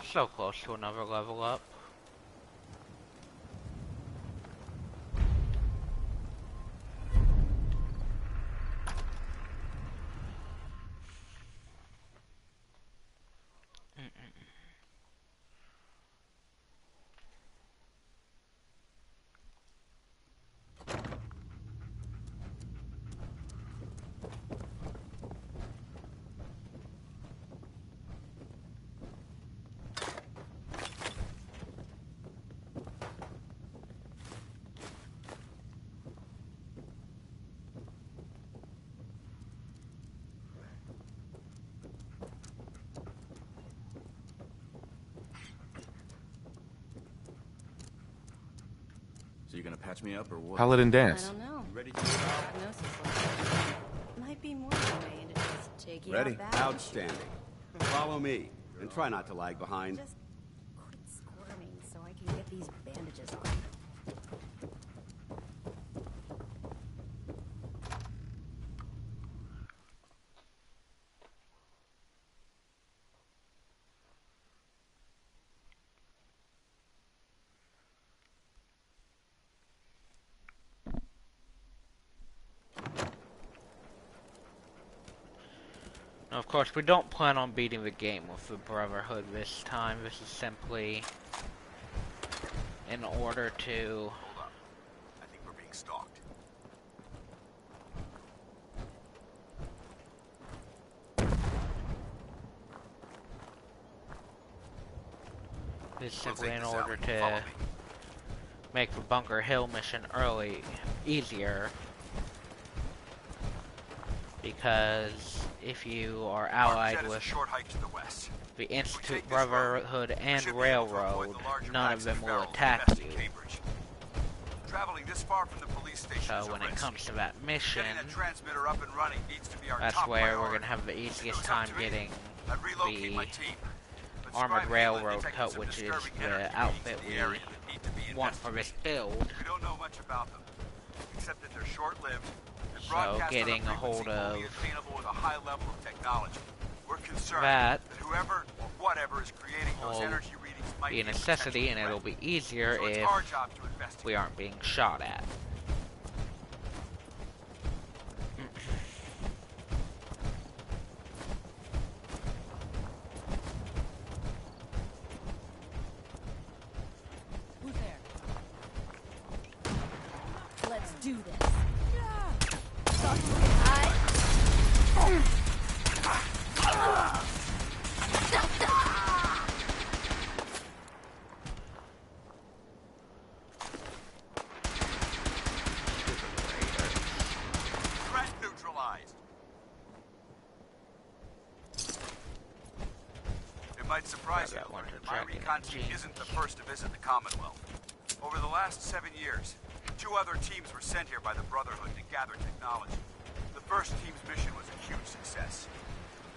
So close to another level up. So you gonna patch me up or what? Paladin I dance. don't know. Ready to Diagnosis looks like might be more than a way into just take you Ready? out that. Outstanding. Follow me, and try not to lag behind. Just quit squirming so I can get these bandages on. Now, of course, we don't plan on beating the game with the Brotherhood this time. This is simply in order to... Hold up. I think we're being stalked. This is simply in order to make the Bunker Hill mission easier. Because if you are allied with the Institute, Brotherhood, and Railroad, none of them will attack you. Traveling this far from the police station So when it comes to that mission, getting a transmitter up and running needs to be our that's top where priority. we're going to have the easiest time getting I'd relocate the my team. But Armored Scribe Railroad detected coat, some which is disturbing the energy outfit readings in we the area that need to be want for this build. We don't know much about them, except that they're short-lived. and So broadcast on getting a hold frequency only of attainable with a high level of technology. We're concerned that whoever or whatever is creating those will energy readings might be a necessity, and it'll be easier So it's if our job to investigate. we aren't being shot at. Who's there? Let's do this. Threat neutralized. It might surprise you to learn that my recon team isn't the first to visit the Commonwealth. Over the last 7 years, 2 other teams were sent here by the Brotherhood to gather technology. The first team's mission was a huge success.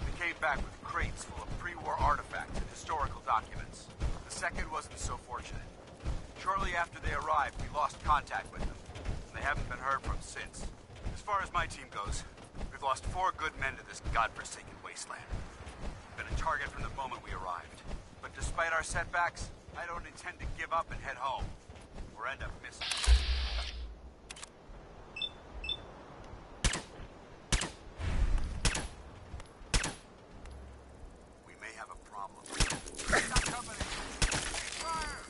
They came back with crates full of pre-war artifacts and historical documents. The second wasn't so fortunate. Shortly after they arrived, we lost contact with them, and they haven't been heard from since. As far as my team goes, we've lost 4 good men to this godforsaken wasteland. Been a target from the moment we arrived. But despite our setbacks, I don't intend to give up and head home, or end up missing. We may have a problem. Stop company! Fire!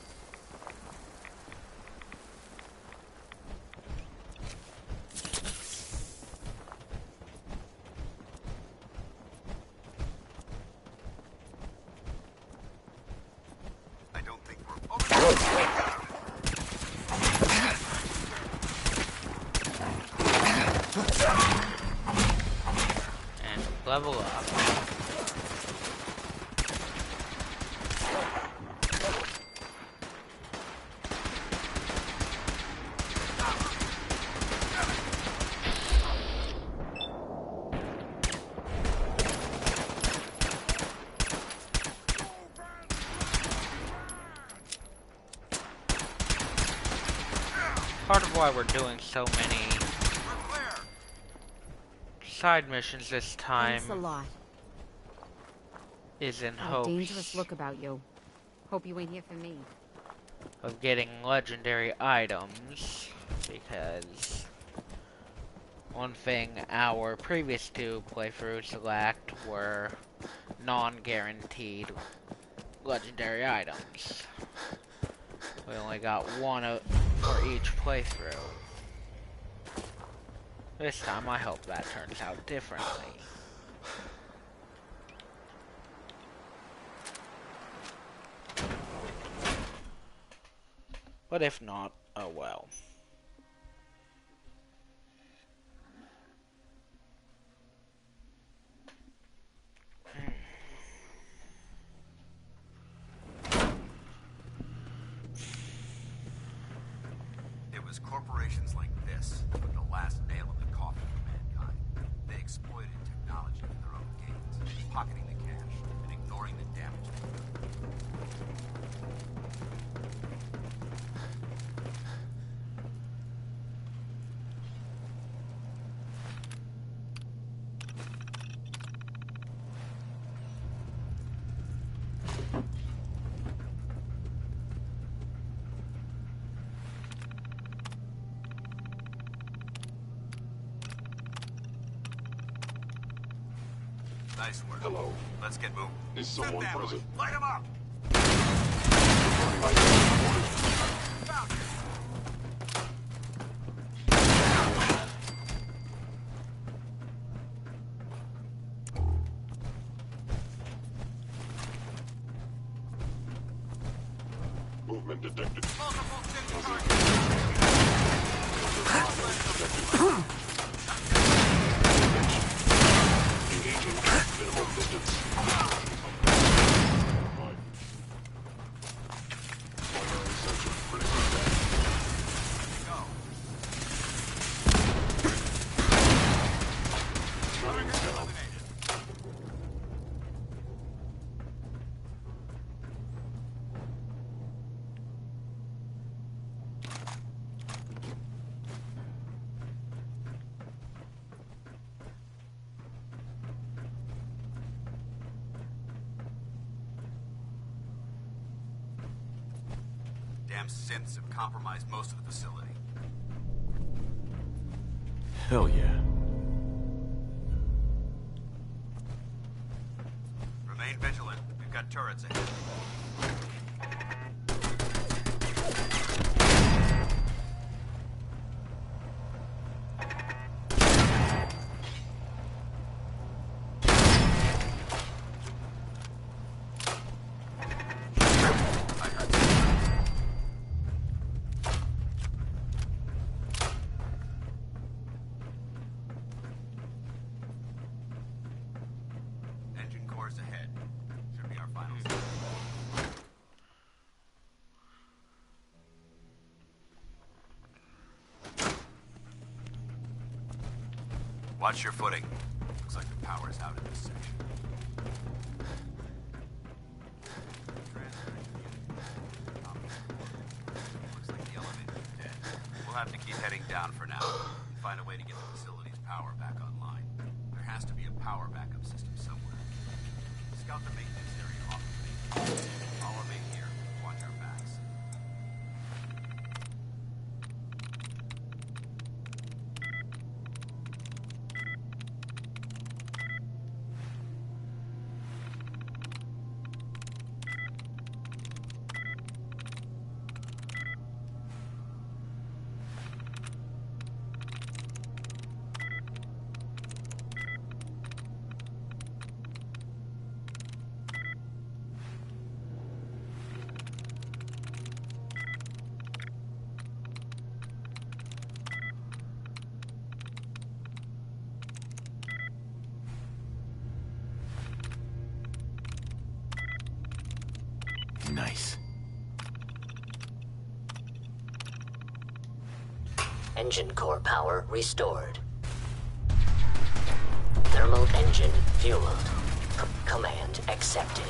I don't think we're And level up. Part of why we're doing so many side missions this time Thanks a lot. is in Got a hopes dangerous look about you. Hope you ain't here for me. of getting legendary items, because one thing our previous two playthroughs lacked were non-guaranteed legendary items. We only got one for each playthrough. This time I hope that turns out differently. But if not, oh well. It was corporations like this that put the last nail in the coffin for mankind. They exploited technology for their own gains, pocketing the cash and ignoring the damage they did. Nice work. Hello. Let's get moving. Is someone present? Light him up! Movement detected. Minimum distance. Primary sensor critical dead. Go. Shutting down. Damn synths have compromised most of the facility. Hell yeah. Remain vigilant. We've got turrets ahead. Engine cores ahead. Should be our final stop. Watch your footing. Looks like the power's out in this section. Looks like the elevator's dead. We'll have to keep heading down for now and find a way to get the facility's power back online. There has to be a power backup system somewhere. Scout the maintenance area off of me. Follow me here. Watch our backs. Nice. Engine core power restored. Thermal engine fueled. Command accepted.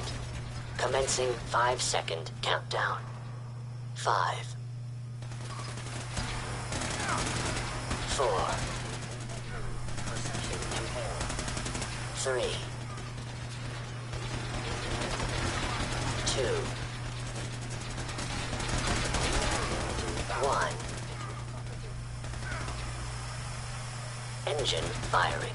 Commencing 5-second countdown. 5, 4, 3, 2, 1. Engine firing.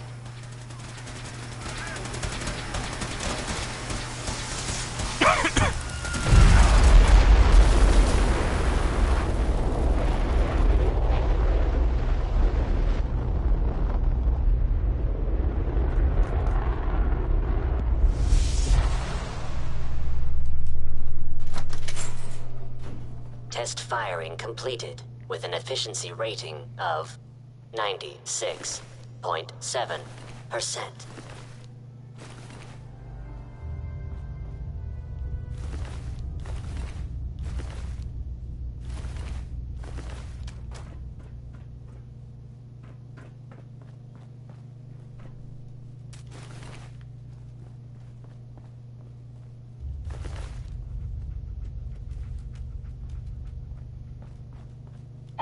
Test firing completed with an efficiency rating of 96.7%.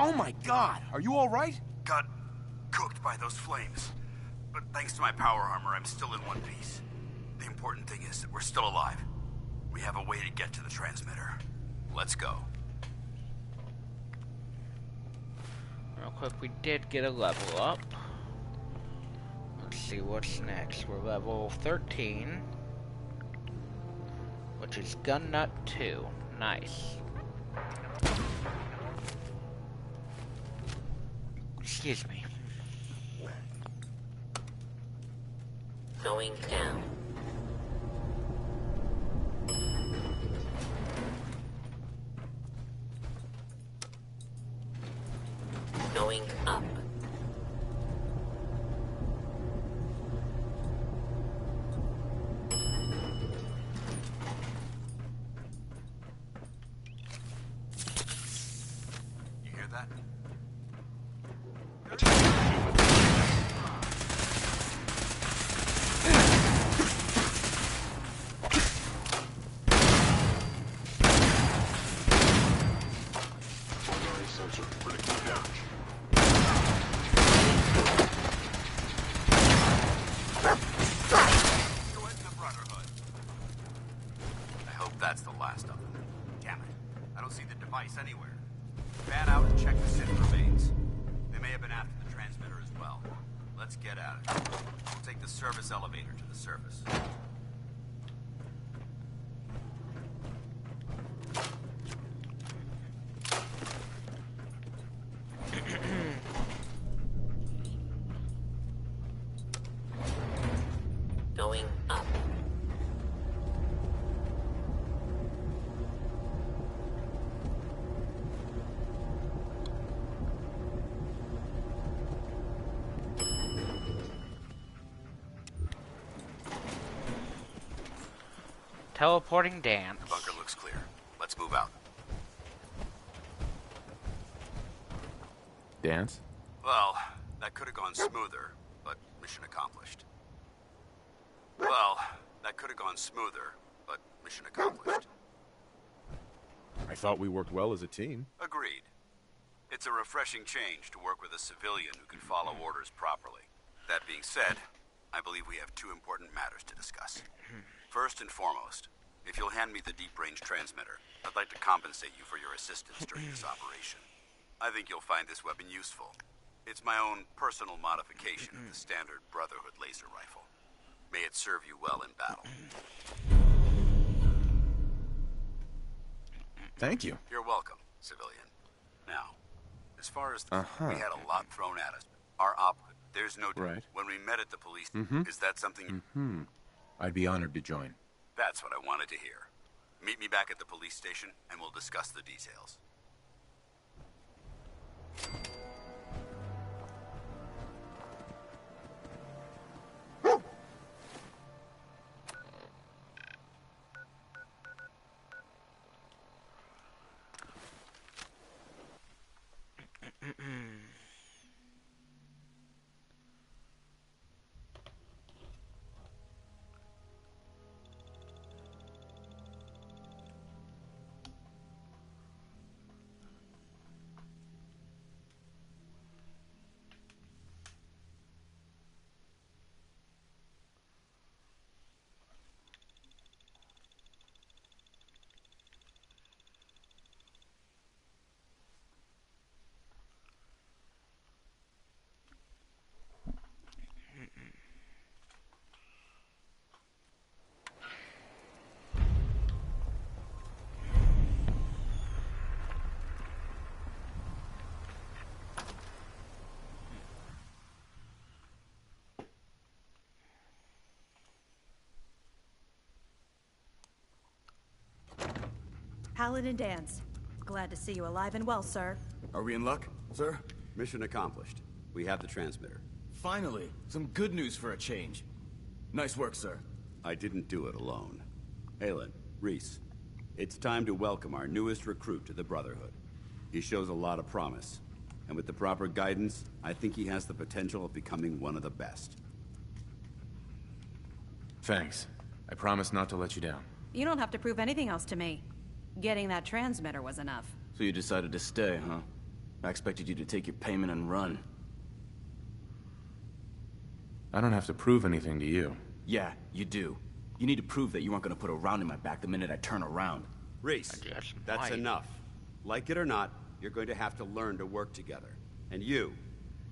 Oh my god, are you alright? Got cooked by those flames. But thanks to my power armor, I'm still in one piece. The important thing is that we're still alive. We have a way to get to the transmitter. Let's go. Real quick, we did get a level up. Let's see what's next. We're level 13, which is Gun Nut 2. Nice. Excuse me. Going down. Going up. You hear that? I hope that's the last of them. Damn it. I don't see the device anywhere. Fan out and check the city remains. They may have been after the transmitter as well. Let's get at it. We'll take the service elevator to the surface. Going up. Teleporting dance. The bunker looks clear. Let's move out. Dance? Well, that could have gone smoother, but mission accomplished. Well, that could have gone smoother, but mission accomplished. I thought we worked well as a team. Agreed. It's a refreshing change to work with a civilian who can follow orders properly. That being said, I believe we have two important matters to discuss. First and foremost, if you'll hand me the deep-range transmitter, I'd like to compensate you for your assistance during this operation. I think you'll find this weapon useful. It's my own personal modification of the standard Brotherhood laser rifle. May it serve you well in battle. Thank you. You're welcome, civilian. Now, as far as we had a lot thrown at us. Our there's no doubt. Right. When we met at the police, is that something I'd be honored to join. That's what I wanted to hear. Meet me back at the police station, and we'll discuss the details. Paladin Dance. Glad to see you alive and well, sir. Are we in luck, sir? Mission accomplished. We have the transmitter. Finally, some good news for a change. Nice work, sir. I didn't do it alone. Halen, Reese, it's time to welcome our newest recruit to the Brotherhood. He shows a lot of promise, and with the proper guidance, I think he has the potential of becoming one of the best. Thanks. I promise not to let you down. You don't have to prove anything else to me. Getting that transmitter was enough. So you decided to stay, huh? I expected you to take your payment and run. I don't have to prove anything to you. Yeah, you do. You need to prove that you aren't gonna put a round in my back the minute I turn around. Reese, that's enough. Like it or not, you're going to have to learn to work together. And you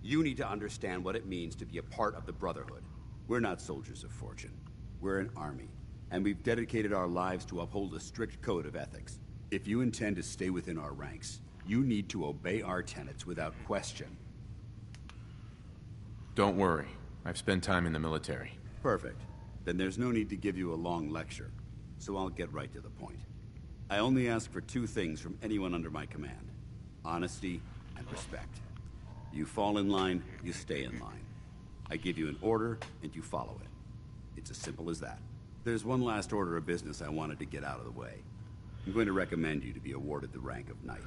need to understand what it means to be a part of the Brotherhood. We're not soldiers of fortune. We're an army, and we've dedicated our lives to uphold a strict code of ethics. If you intend to stay within our ranks, you need to obey our tenets without question. Don't worry. I've spent time in the military. Perfect. Then there's no need to give you a long lecture, so I'll get right to the point. I only ask for two things from anyone under my command: honesty and respect. You fall in line, you stay in line. I give you an order, and you follow it. It's as simple as that. There's one last order of business I wanted to get out of the way. I'm going to recommend you to be awarded the rank of Knight.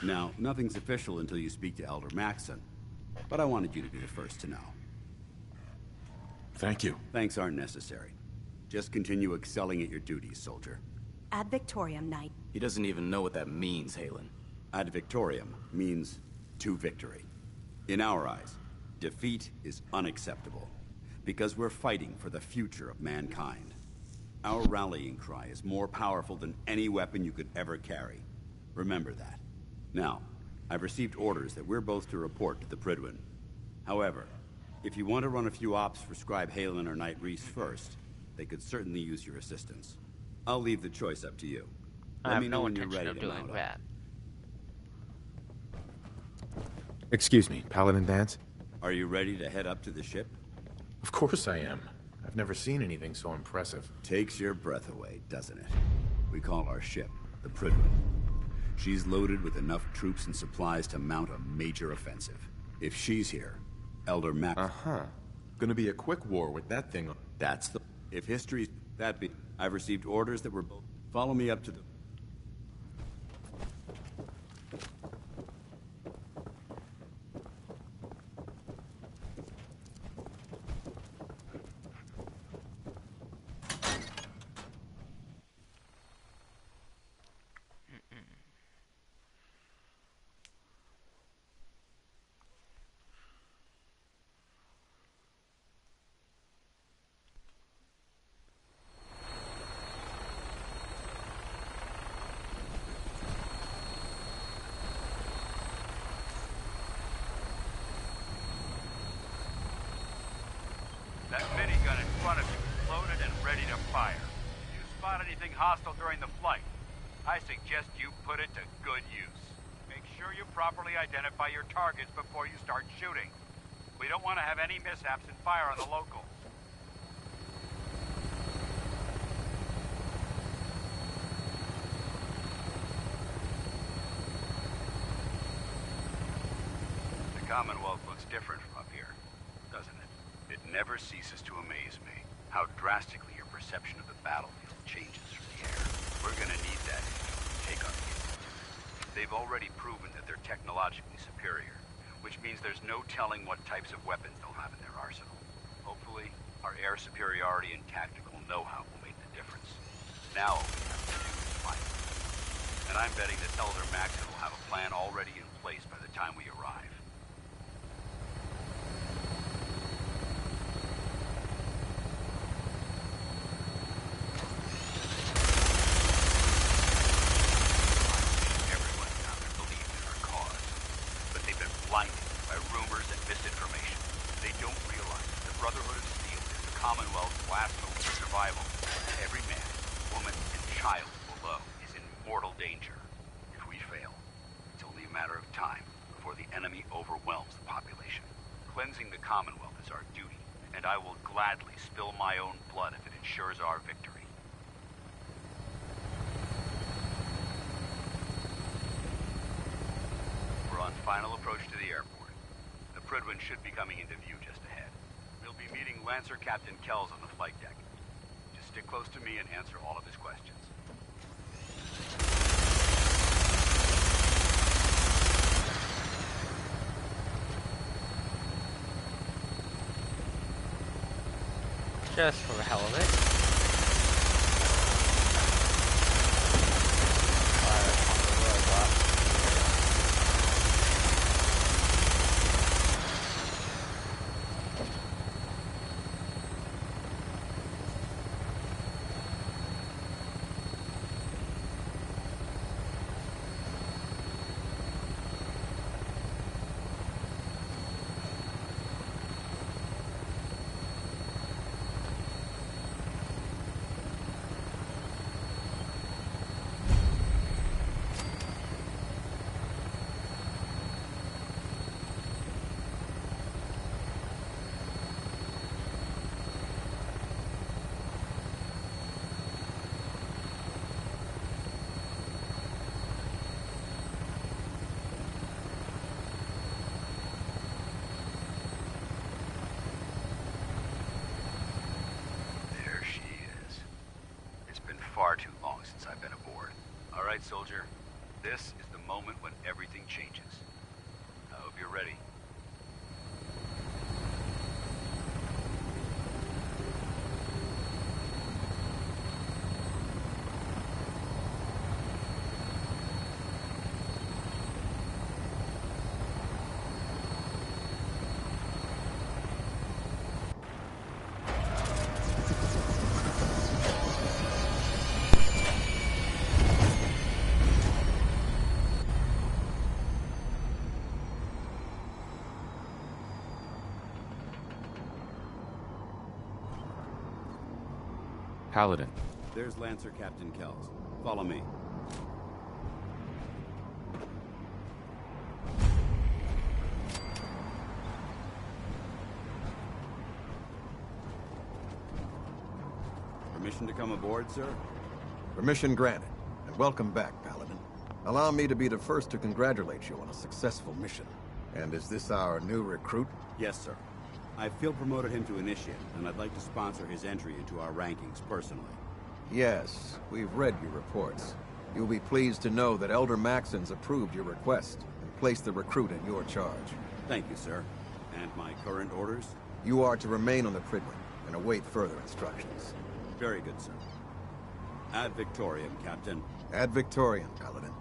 Now, nothing's official until you speak to Elder Maxson, but I wanted you to be the first to know. Thank you. Thanks aren't necessary. Just continue excelling at your duties, soldier. Ad Victoriam, Knight. He doesn't even know what that means, Halen. Ad Victoriam means to victory. In our eyes, defeat is unacceptable, because we're fighting for the future of mankind. Our rallying cry is more powerful than any weapon you could ever carry. Remember that. Now, I've received orders that we're both to report to the Prydwen. However, if you want to run a few ops for Scribe Halen or Knight Reese first, they could certainly use your assistance. I'll leave the choice up to you. I Let have me know no when you're intention ready of to doing mount up. that. Excuse me, Paladin Dance? Are you ready to head up to the ship? Of course I am. I've never seen anything so impressive. Takes your breath away, doesn't it? We call our ship the Prydwen. She's loaded with enough troops and supplies to mount a major offensive. If she's here, Elder Max... Uh-huh. Gonna be a quick war with that thing. That's the... If history's that be... I've received orders that were... Follow me up to the... That minigun in front of you is loaded and ready to fire. If you spot anything hostile during the flight, I suggest you put it to good use. Make sure you properly identify your targets before you start shooting. We don't want to have any mishaps and fire on the locals. The Commonwealth looks different from up here, doesn't it? It never ceases to amaze me how drastically your perception of the battlefield changes from the air. We're gonna need that to take on the enemy. They've already proven that they're technologically superior, which means there's no telling what types of weapons they'll have in their arsenal. Hopefully, our air superiority and tactical know-how will make the difference. Now all we have to do is fight. And I'm betting that Elder Maxon will have a plan already in place by the time we arrive. Blinded by rumors and misinformation. They don't realize that the Brotherhood of Steel is the Commonwealth's last hope for survival. Every man, woman, and child below is in mortal danger. If we fail, it's only a matter of time before the enemy overwhelms the population. Cleansing the Commonwealth is our duty, and I will gladly spill my own blood if it ensures our victory. on final approach to the airport. The Prydwen should be coming into view just ahead. We'll be meeting Lancer Captain Kells on the flight deck. Just stick close to me and answer all of his questions. Just for the hell of it. Fire on the robot. Far too long since I've been aboard. All right, soldier. This is the moment when everything changes. I hope you're ready. Paladin. There's Lancer Captain Kells. Follow me. Permission to come aboard, sir? Permission granted, and welcome back, Paladin. Allow me to be the first to congratulate you on a successful mission. And is this our new recruit? Yes, sir. I feel promoted him to initiate, and I'd like to sponsor his entry into our rankings personally. Yes, we've read your reports. You'll be pleased to know that Elder Maxon's approved your request and placed the recruit in your charge. Thank you, sir. And my current orders? You are to remain on the Prydwen and await further instructions. Very good, sir. Ad Victoriam, Captain. Ad Victoriam, Paladin.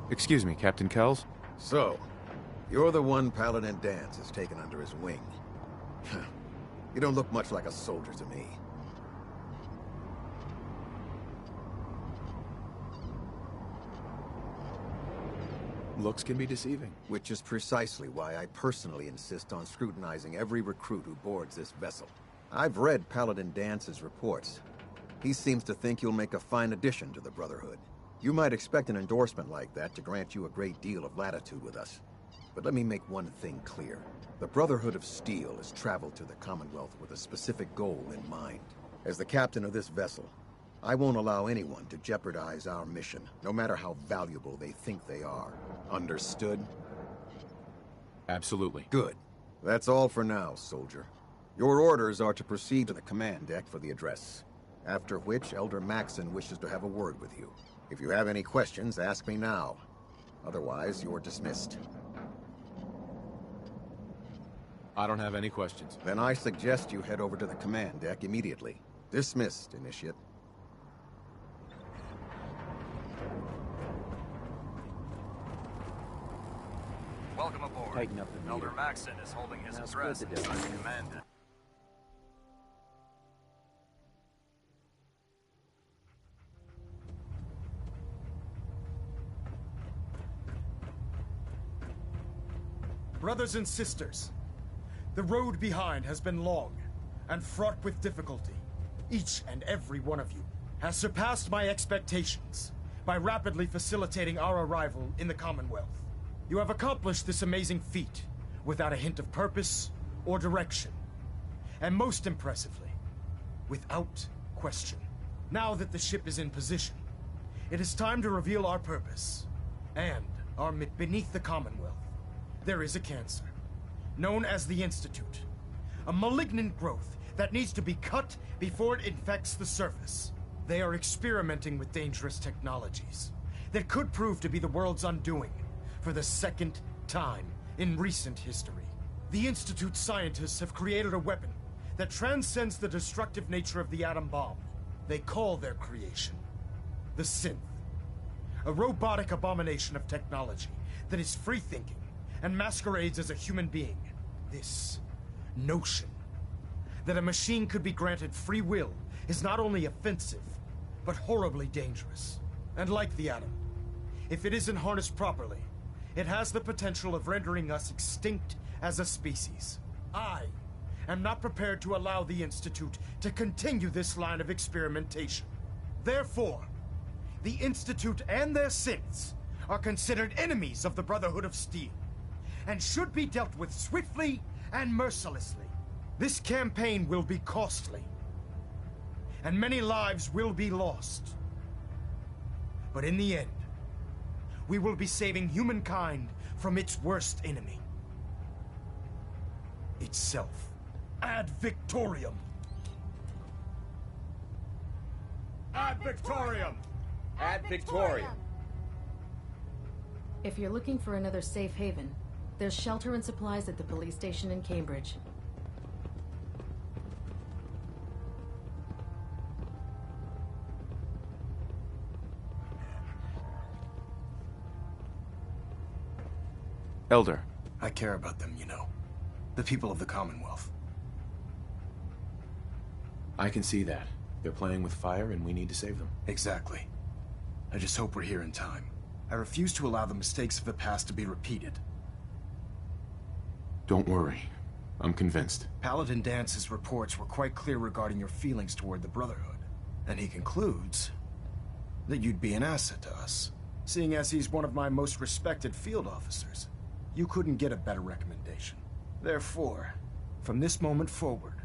Excuse me, Captain Kells? So, you're the one Paladin Danse has taken under his wing. You don't look much like a soldier to me. Looks can be deceiving. Which is precisely why I personally insist on scrutinizing every recruit who boards this vessel. I've read Paladin Dance's reports. He seems to think you'll make a fine addition to the Brotherhood. You might expect an endorsement like that to grant you a great deal of latitude with us. But let me make one thing clear. The Brotherhood of Steel has traveled to the Commonwealth with a specific goal in mind. As the captain of this vessel, I won't allow anyone to jeopardize our mission, no matter how valuable they think they are. Understood? Absolutely. Good. That's all for now, soldier. Your orders are to proceed to the command deck for the address. After which, Elder Maxon wishes to have a word with you. If you have any questions, ask me now. Otherwise, you're dismissed. I don't have any questions. Then I suggest you head over to the command deck immediately. Dismissed, Initiate. Welcome aboard. Tighten up the meter. Elder Maxon is holding his Now address split the inside the difference. command deck. Brothers and sisters, the road behind has been long and fraught with difficulty. Each and every one of you has surpassed my expectations by rapidly facilitating our arrival in the Commonwealth. You have accomplished this amazing feat without a hint of purpose or direction. And most impressively, without question. Now that the ship is in position, it is time to reveal our purpose and are beneath the Commonwealth. There is a cancer, known as the Institute. A malignant growth that needs to be cut before it infects the surface. They are experimenting with dangerous technologies that could prove to be the world's undoing for the second time in recent history. The Institute's scientists have created a weapon that transcends the destructive nature of the atom bomb. They call their creation the Synth. A robotic abomination of technology that is free-thinking and masquerades as a human being. This notion that a machine could be granted free will is not only offensive, but horribly dangerous. And like the atom, if it isn't harnessed properly, it has the potential of rendering us extinct as a species. I am not prepared to allow the Institute to continue this line of experimentation. Therefore, the Institute and their synths are considered enemies of the Brotherhood of Steel, and should be dealt with swiftly and mercilessly. This campaign will be costly, and many lives will be lost. But in the end, we will be saving humankind from its worst enemy. Itself. Ad Victoriam! Ad Victoriam! Ad Victoriam! If you're looking for another safe haven, there's shelter and supplies at the police station in Cambridge. Elder. I care about them, you know. The people of the Commonwealth. I can see that. They're playing with fire and we need to save them. Exactly. I just hope we're here in time. I refuse to allow the mistakes of the past to be repeated. Don't worry. I'm convinced. Paladin Dance's reports were quite clear regarding your feelings toward the Brotherhood. And he concludes that you'd be an asset to us. Seeing as he's one of my most respected field officers, you couldn't get a better recommendation. Therefore, from this moment forward,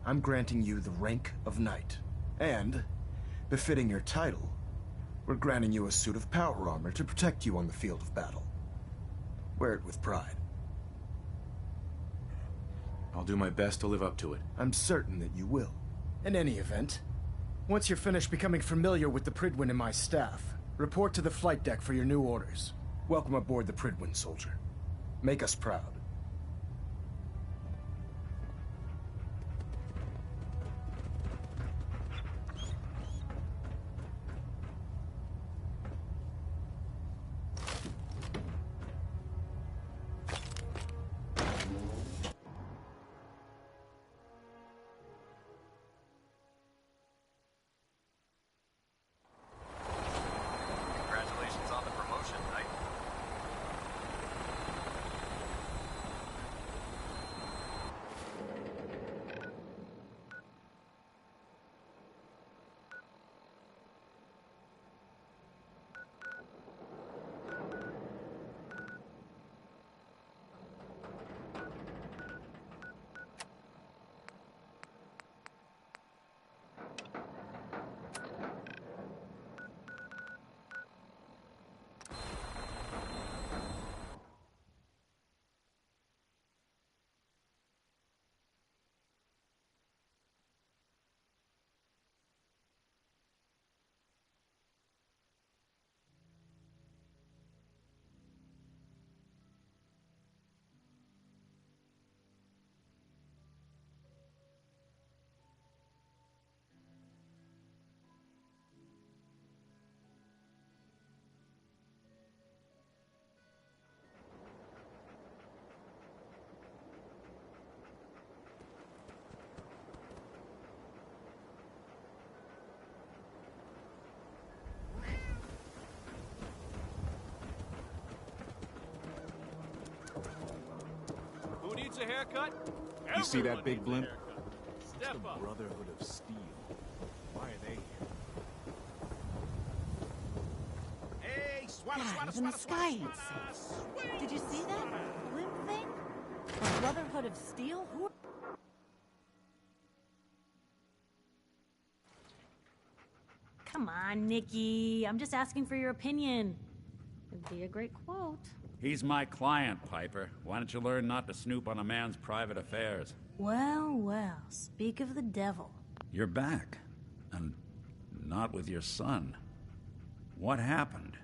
I'm granting you the rank of Knight. And, befitting your title, we're granting you a suit of power armor to protect you on the field of battle. Wear it with pride. I'll do my best to live up to it. I'm certain that you will. In any event, once you're finished becoming familiar with the Pridwin and my staff, report to the flight deck for your new orders. Welcome aboard the Pridwin, soldier. Make us proud. Congratulations on the promotion, Knight. Who needs a haircut? You see that Everyone big needs a blimp? haircut. It's Step the up. Brotherhood of Steel. Why are they here? Hey, swallow, God, swallow, it's in the swallow, sky, swallow, it's swallow. Did you see that? Blimp thing? The Brotherhood of Steel? Who? Come on, Nikki. I'm just asking for your opinion. Would be a great quote. He's my client, Piper. Why don't you learn not to snoop on a man's private affairs? Well, well, speak of the devil. You're back. And not with your son. What happened?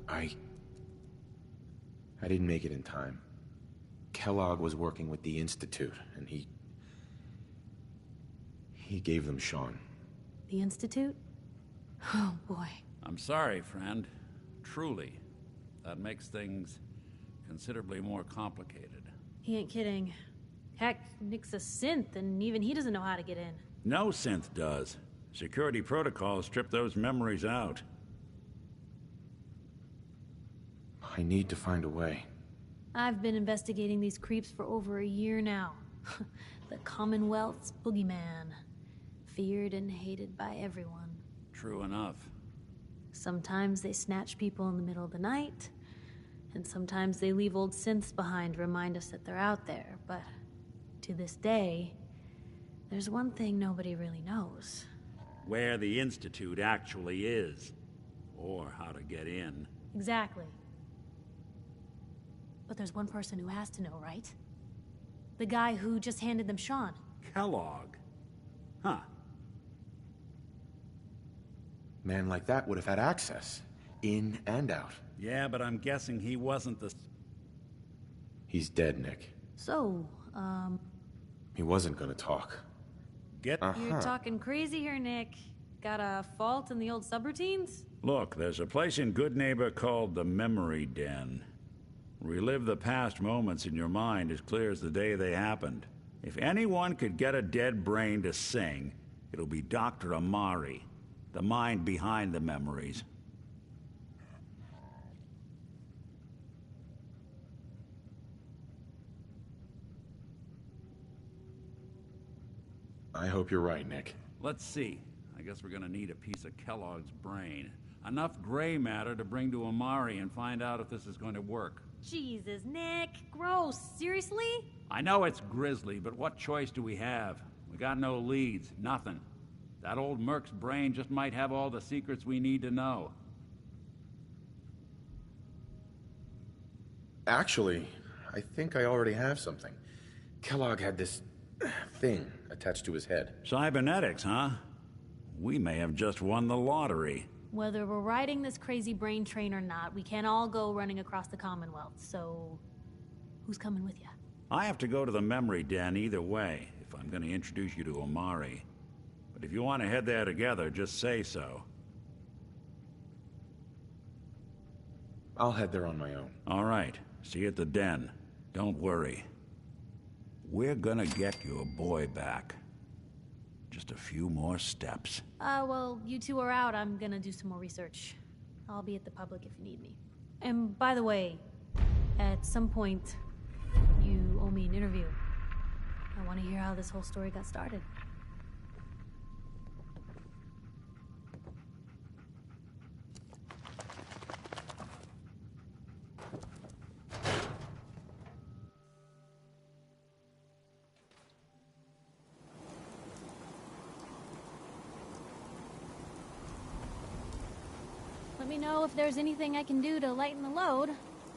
I didn't make it in time. Kellogg was working with the Institute, and he gave them Sean. The Institute? Oh, boy. I'm sorry, friend. Truly. That makes things considerably more complicated. He ain't kidding. Heck, Nick's a synth, and even he doesn't know how to get in. No synth does. Security protocols strip those memories out. I need to find a way. I've been investigating these creeps for over a year now. The Commonwealth's boogeyman. Feared and hated by everyone. True enough. Sometimes they snatch people in the middle of the night, and sometimes they leave old synths behind to remind us that they're out there, but to this day, there's one thing nobody really knows. Where the Institute actually is. Or how to get in. Exactly. But there's one person who has to know, right? The guy who just handed them Sean. Kellogg? Huh. Man like that would have had access. In and out. Yeah, but I'm guessing he wasn't the... He's dead, Nick. So, He wasn't gonna talk. You're talking crazy here, Nick. Got a fault in the old subroutines? Look, there's a place in Good Neighbor called the Memory Den. Relive the past moments in your mind as clear as the day they happened. If anyone could get a dead brain to sing, it'll be Dr. Amari, the mind behind the memories. I hope you're right, Nick. Let's see. I guess we're gonna need a piece of Kellogg's brain. Enough gray matter to bring to Amari and find out if this is going to work. Jesus, Nick. Gross. Seriously? I know it's grisly, but what choice do we have? We got no leads, nothing. That old Merc's brain just might have all the secrets we need to know. Actually, I think I already have something. Kellogg had this thing attached to his head. Cybernetics, huh? We may have just won the lottery. Whether we're riding this crazy brain train or not, we can't all go running across the Commonwealth, so... who's coming with you? I have to go to the Memory Den either way, if I'm going to introduce you to Amari. But if you want to head there together, just say so. I'll head there on my own. All right. See you at the Den. Don't worry. We're gonna get your boy back. Just a few more steps. Well, you two are out. I'm gonna do some more research. I'll be at the public if you need me. And by the way, at some point, you owe me an interview. I want to hear how this whole story got started. Let me know if there's anything I can do to lighten the load,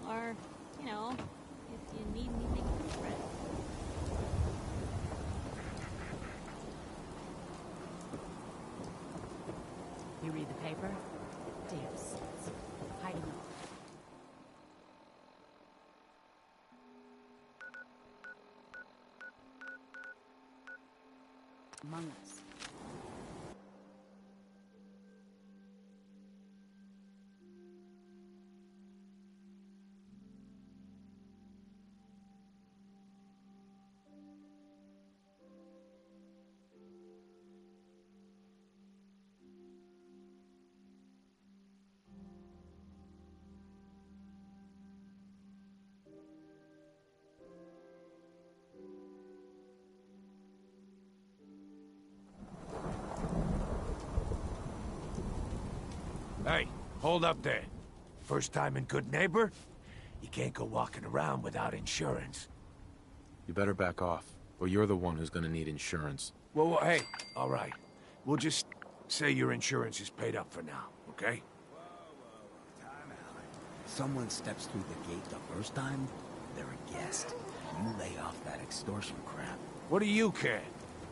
or, you know, if you need anything different. You read the paper? Damn sons. Hiding up. Among Us. Hey, hold up there. First time in Good Neighbor? You can't go walking around without insurance. You better back off, or you're the one who's gonna need insurance. Well, hey, all right. We'll just say your insurance is paid up for now, okay? Someone steps through the gate the first time, they're a guest. You lay off that extortion crap. What do you care?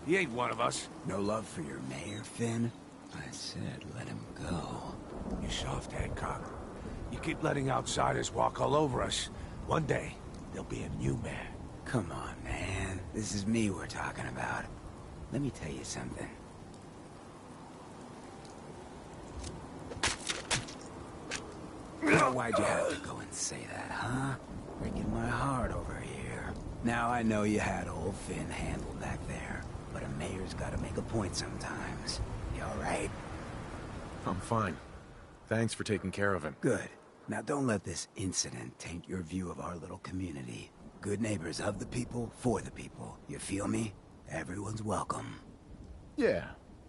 He ain't one of us. No love for your mayor, Finn? I said let him go. You soft, Hancock. You keep letting outsiders walk all over us. One day, there'll be a new mayor. Come on, man. This is me we're talking about. Let me tell you something. Why'd you have to go and say that, huh? Breaking my heart over here. Now I know you had old Finn handled back there, but a mayor's gotta make a point sometimes. You alright? I'm fine. Thanks for taking care of him. Good. Now don't let this incident taint your view of our little community. Good neighbors of the people, for the people. You feel me? Everyone's welcome. Yeah,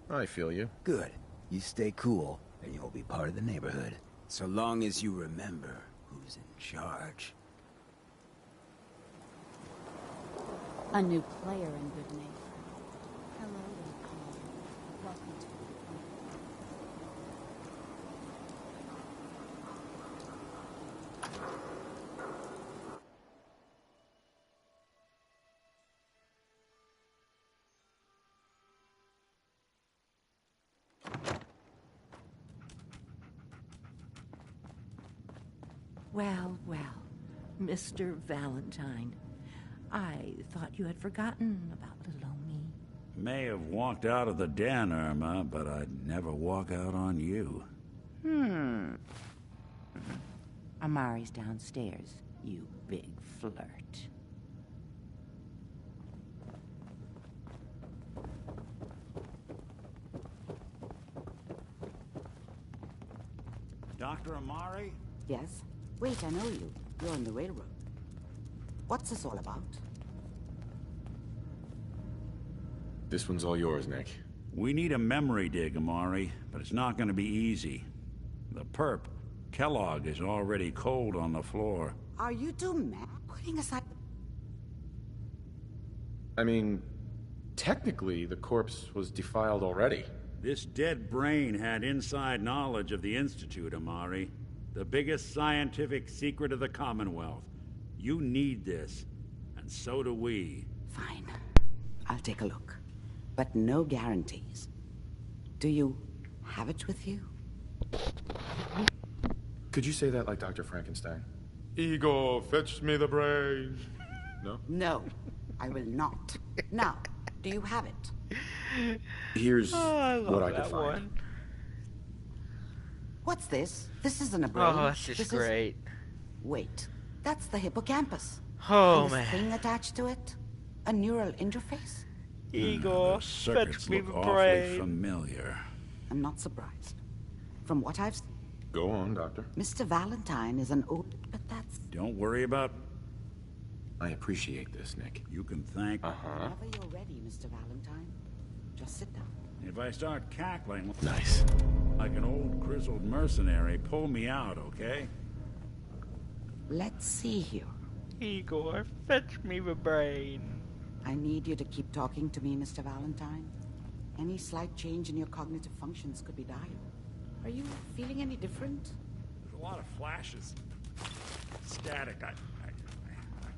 I feel you. Good. You stay cool, and you'll be part of the neighborhood. So long as you remember who's in charge. A new player in Good Neighbor. Hello, little Paul. Welcome to Well, well, Mr. Valentine. I thought you had forgotten about little old me. May have walked out of the den, Irma, but I'd never walk out on you. Amari's downstairs, you big flirt. Dr. Amari? Yes? Wait, I know you. You're on the railroad. What's this all about? This one's all yours, Nick. We need a memory dig, Amari, but it's not going to be easy. The perp, Kellogg, is already cold on the floor. Are you two mad? Putting aside... I mean, technically, the corpse was defiled already. This dead brain had inside knowledge of the Institute, Amari. The biggest scientific secret of the Commonwealth. You need this, and so do we. Fine. I'll take a look. But no guarantees. Do you have it with you? Could you say that like Dr. Frankenstein? Igor, fetch me the brain. No? No, I will not. Now, do you have it? Here's what I could find. One. What's this? This isn't a brain. Oh, that's just great. Wait, that's the hippocampus. Oh, and this man. thing attached to it? A neural interface? Igor, Those circuits fetch me look the awfully brain. familiar. I'm not surprised. From what I've seen, Go on, Doctor. Mr. Valentine is an old... But that's... Don't worry about... I appreciate this, Nick. You can thank... Whenever you're ready, Mr. Valentine. Just sit down. If I start cackling... Nice. Like an old grizzled mercenary, pull me out, okay? Let's see here. Igor, fetch me the brain. I need you to keep talking to me, Mr. Valentine. Any slight change in your cognitive functions could be dire. Are you feeling any different? There's a lot of flashes. Static. I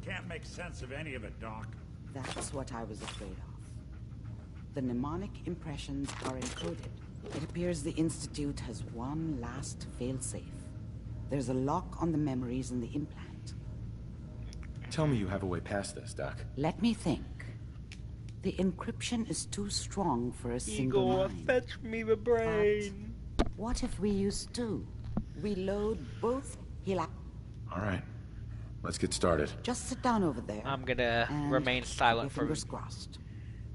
can't make sense of any of it, Doc. That's what I was afraid of. The mnemonic impressions are encoded. It appears the Institute has one last failsafe. There's a lock on the memories in the implant. Tell me you have a way past this, Doc. Let me think. The encryption is too strong for a single Igor, mind. fetch me the brain. But what if we use two? We load both All right. Let's get started. Just sit down over there. I'm gonna and remain silent keep your for fingers crossed.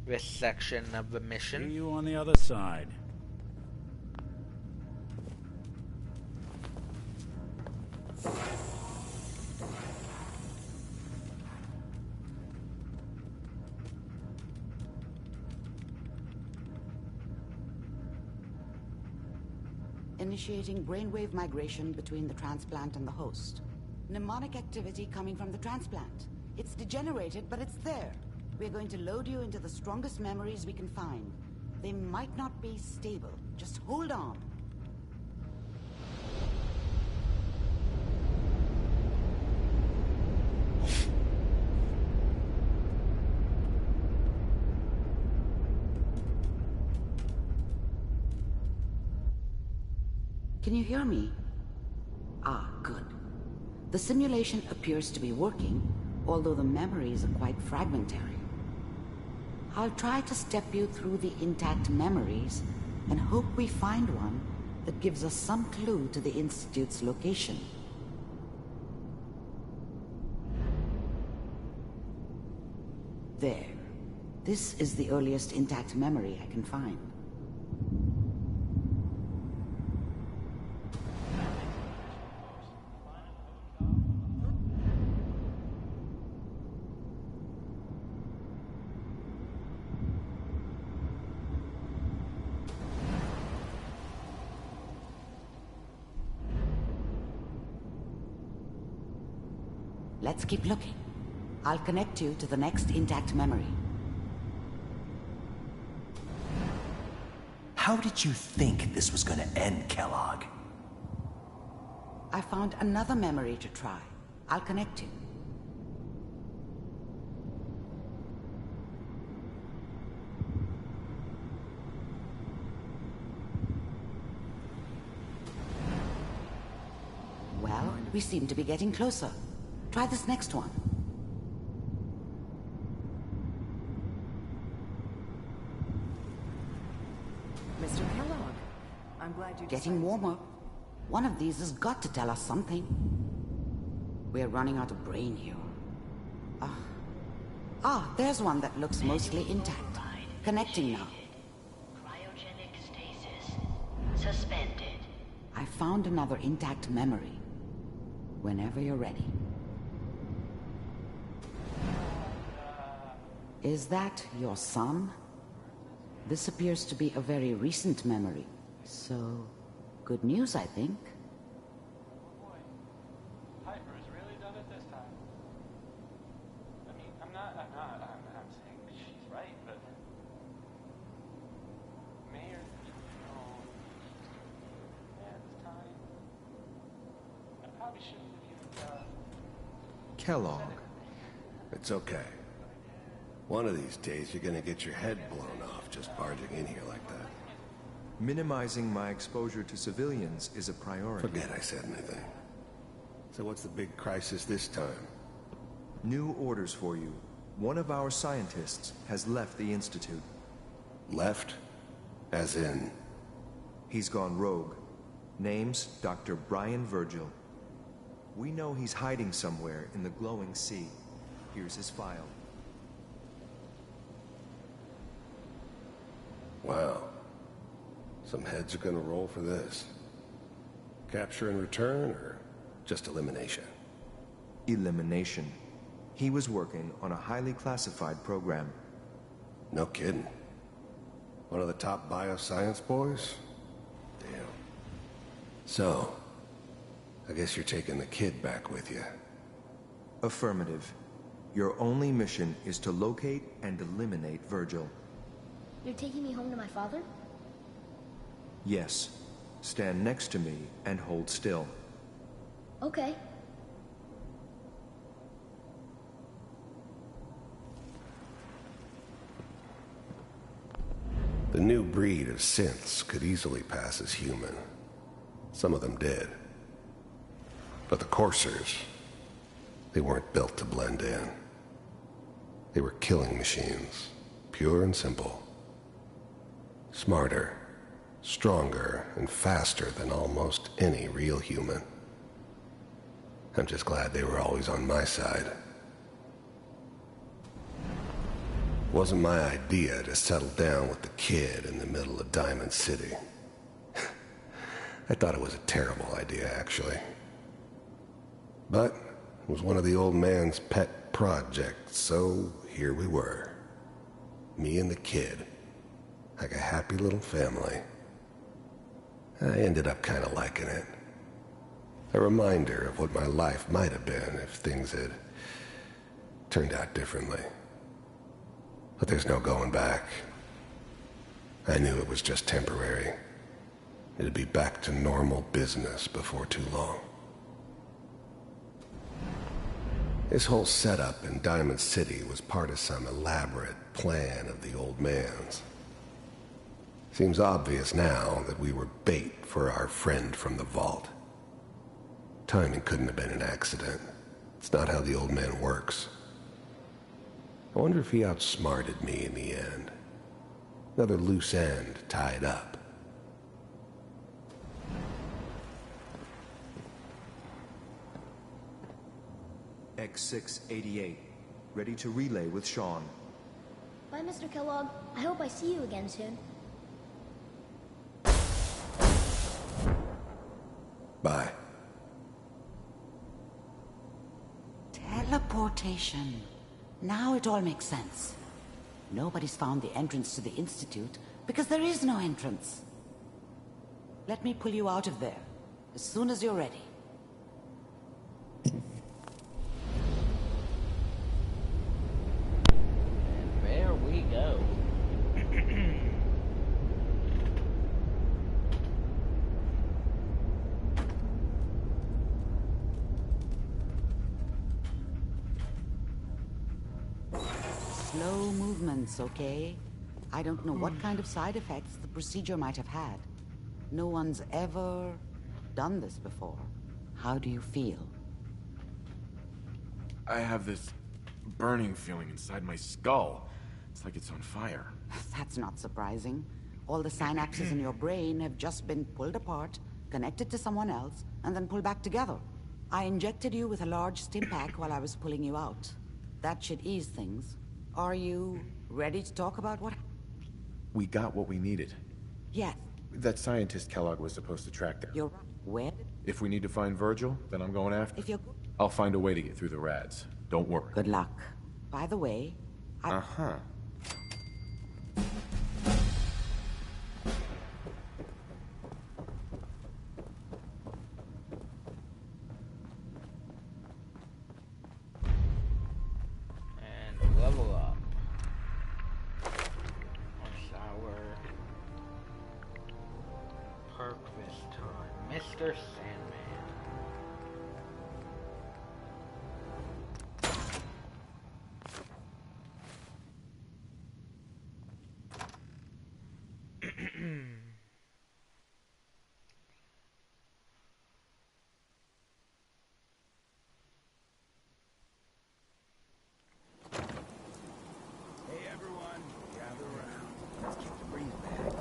this section of the mission. See you on the other side. Initiating brainwave migration between the transplant and the host. Mnemonic activity coming from the transplant. It's degenerated, but it's there. We're going to load you into the strongest memories we can find. They might not be stable. Just hold on. Can you hear me? Ah, good. The simulation appears to be working, although the memories are quite fragmentary. I'll try to step you through the intact memories and hope we find one that gives us some clue to the Institute's location. There. This is the earliest intact memory I can find. Let's keep looking. I'll connect you to the next intact memory. How did you think this was gonna end, Kellogg? I found another memory to try. I'll connect you. Well, we seem to be getting closer. Try this next one. Mr. Kellogg, I'm glad you Getting warmer. One of these has got to tell us something. We're running out of brain here. There's one that looks mostly intact. Connecting now. Cryogenic stasis. Suspended. I found another intact memory. Whenever you're ready. Is that your son? This appears to be a very recent memory. So, good news, I think. Piper has really done it this time. I mean, I'm saying she's right, but Mayor, this time, I probably shouldn't have used, Kellogg. It's okay. One of these days, you're gonna get your head blown off just barging in here like that. Minimizing my exposure to civilians is a priority. Forget I said anything. So what's the big crisis this time? New orders for you. One of our scientists has left the Institute. Left? As in? He's gone rogue. Name's Dr. Brian Virgil. We know he's hiding somewhere in the glowing sea. Here's his file. Wow. Some heads are gonna roll for this. Capture and return, or just elimination? Elimination. He was working on a highly classified program. No kidding. One of the top bioscience boys? Damn. So, I guess you're taking the kid back with you. Affirmative. Your only mission is to locate and eliminate Virgil. You're taking me home to my father? Yes. Stand next to me and hold still. Okay. The new breed of synths could easily pass as human. Some of them did. But the coursers, they weren't built to blend in. They were killing machines, pure and simple. Smarter, stronger, and faster than almost any real human. I'm just glad they were always on my side. It wasn't my idea to settle down with the kid in the middle of Diamond City. I thought it was a terrible idea, actually. But it was one of the old man's pet projects, so here we were. Me and the kid. Like a happy little family. I ended up kind of liking it. A reminder of what my life might have been if things had turned out differently. But there's no going back. I knew it was just temporary. It'd be back to normal business before too long. This whole setup in Diamond City was part of some elaborate plan of the old man's. Seems obvious now that we were bait for our friend from the vault. Timing couldn't have been an accident. It's not how the old man works. I wonder if he outsmarted me in the end. Another loose end tied up. X688, ready to relay with Sean. Bye, Mr. Kellogg. I hope I see you again soon. Bye. Teleportation. Now it all makes sense. Nobody's found the entrance to the Institute because there is no entrance. Let me pull you out of there as soon as you're ready. There we go. Slow movements, okay? I don't know what kind of side effects the procedure might have had. No one's ever done this before. How do you feel? I have this burning feeling inside my skull. It's like it's on fire. That's not surprising. All the synapses in your brain have just been pulled apart, connected to someone else, and then pulled back together. I injected you with a large stim pack while I was pulling you out. That should ease things. Are you ready to talk about what? We got what we needed. Yes. That scientist Kellogg was supposed to track down. You're right. Where? If we need to find Virgil, then I'm going after him. If you're... I'll find a way to get through the rads. Don't worry. Good luck. By the way, Uh-huh. And level up. What's our perk this time? Mr. Sandman. Hey everyone, gather around. Let's keep the breeze back.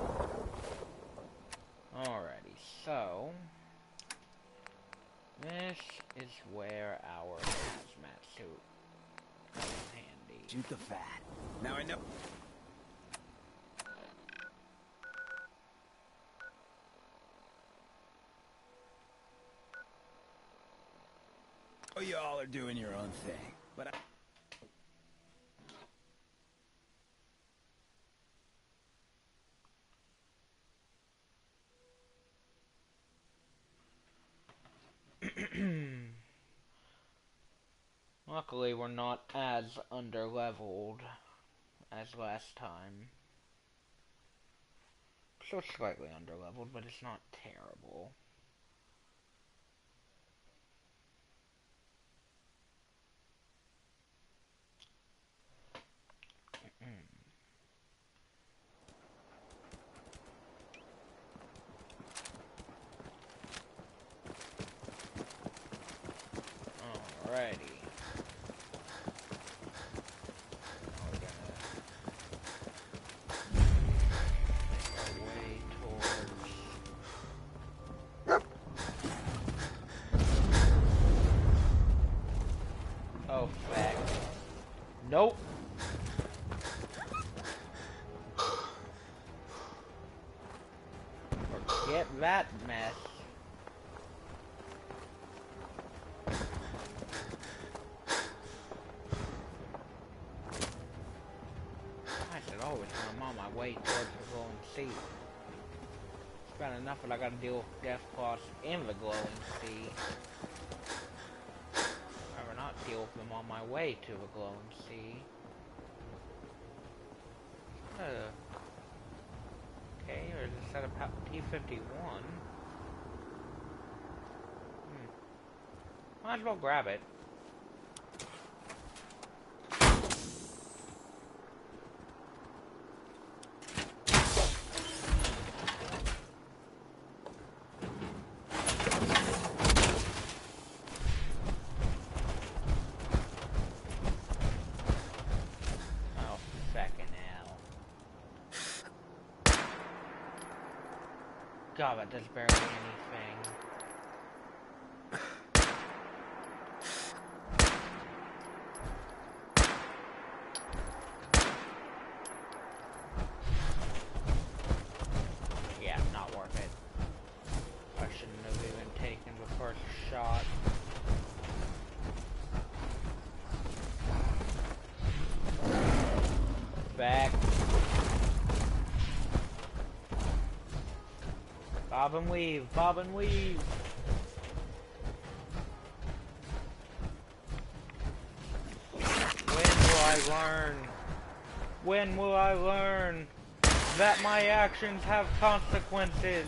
Alrighty, so this is where our hazmat suit comes in handy. Shoot the fat. Now I know. Oh, y'all are doing your own thing, but Luckily, we're not as underleveled as last time. Still slightly underleveled, but it's not terrible. Alrighty. Now we're gonna make our way towards... Oh, fuck. Nope. Forget that mess. Always when I'm on my way towards the glowing sea. It's bad enough that I gotta deal with death claws in the glowing sea. I'd rather not deal with them on my way to the glowing sea. Okay, or is this set of T-51? Might as well grab it. God, that does barely anything. Yeah, not worth it. I shouldn't have even taken the first shot. Back. Bob and weave, bob and weave. When will I learn? When will I learn that my actions have consequences?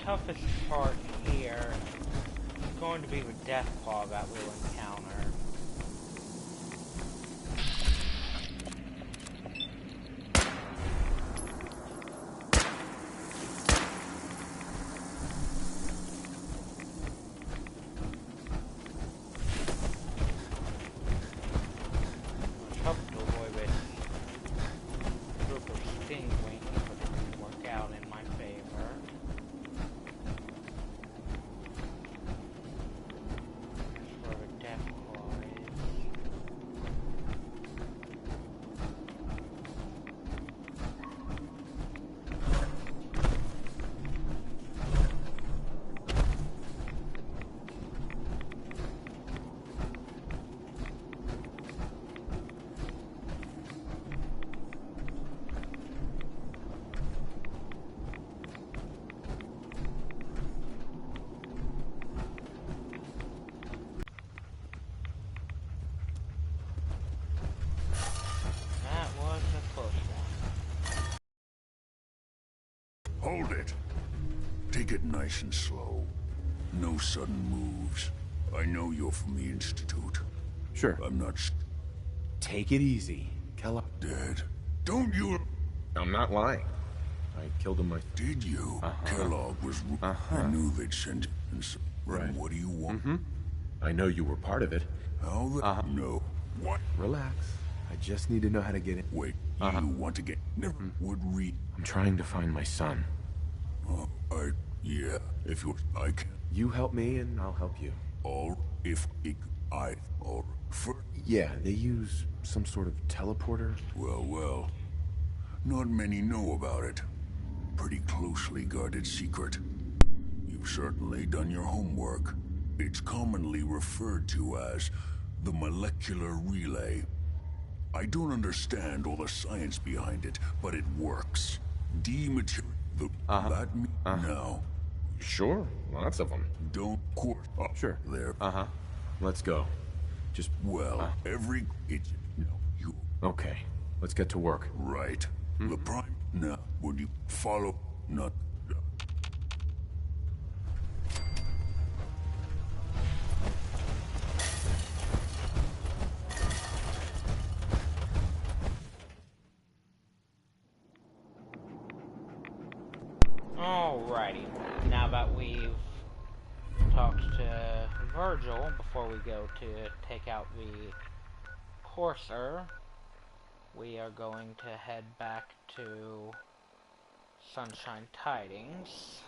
toughest part here is going to be the Deathclaw that we'll encounter. Hold it. Take it nice and slow. No sudden moves. I know you're from the Institute. Sure. I'm not... Take it easy. Kellogg. Dead. Don't you... I'm not lying. I killed him myself. Did you? Kellogg was... I knew they'd send him. Right. What do you want? I know you were part of it. How the... No. What? Relax. I just need to know how to get in. Wait, you want to get... Never would read... I'm trying to find my son. Yeah, if you... I can... You help me and I'll help you. Or if I... Or... For... Yeah, they use some sort of teleporter. Well. Not many know about it. Pretty closely guarded secret. You've certainly done your homework. It's commonly referred to as the molecular relay. I don't understand all the science behind it, but it works. Dematerial... That now. Sure, lots of them. Don't quote up Sure. there. Let's go. Just... every... No, you... Okay, let's get to work. Right. The prime... Now, would you follow... Not... Alrighty, now that we've talked to Virgil before we go to take out the Courser, we are going to head back to Sunshine Tidings.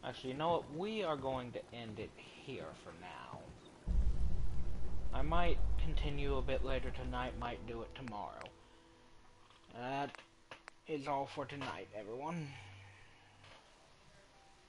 Actually, you know what? We are going to end it here for now. I might continue a bit later tonight, might do it tomorrow. That is all for tonight, everyone.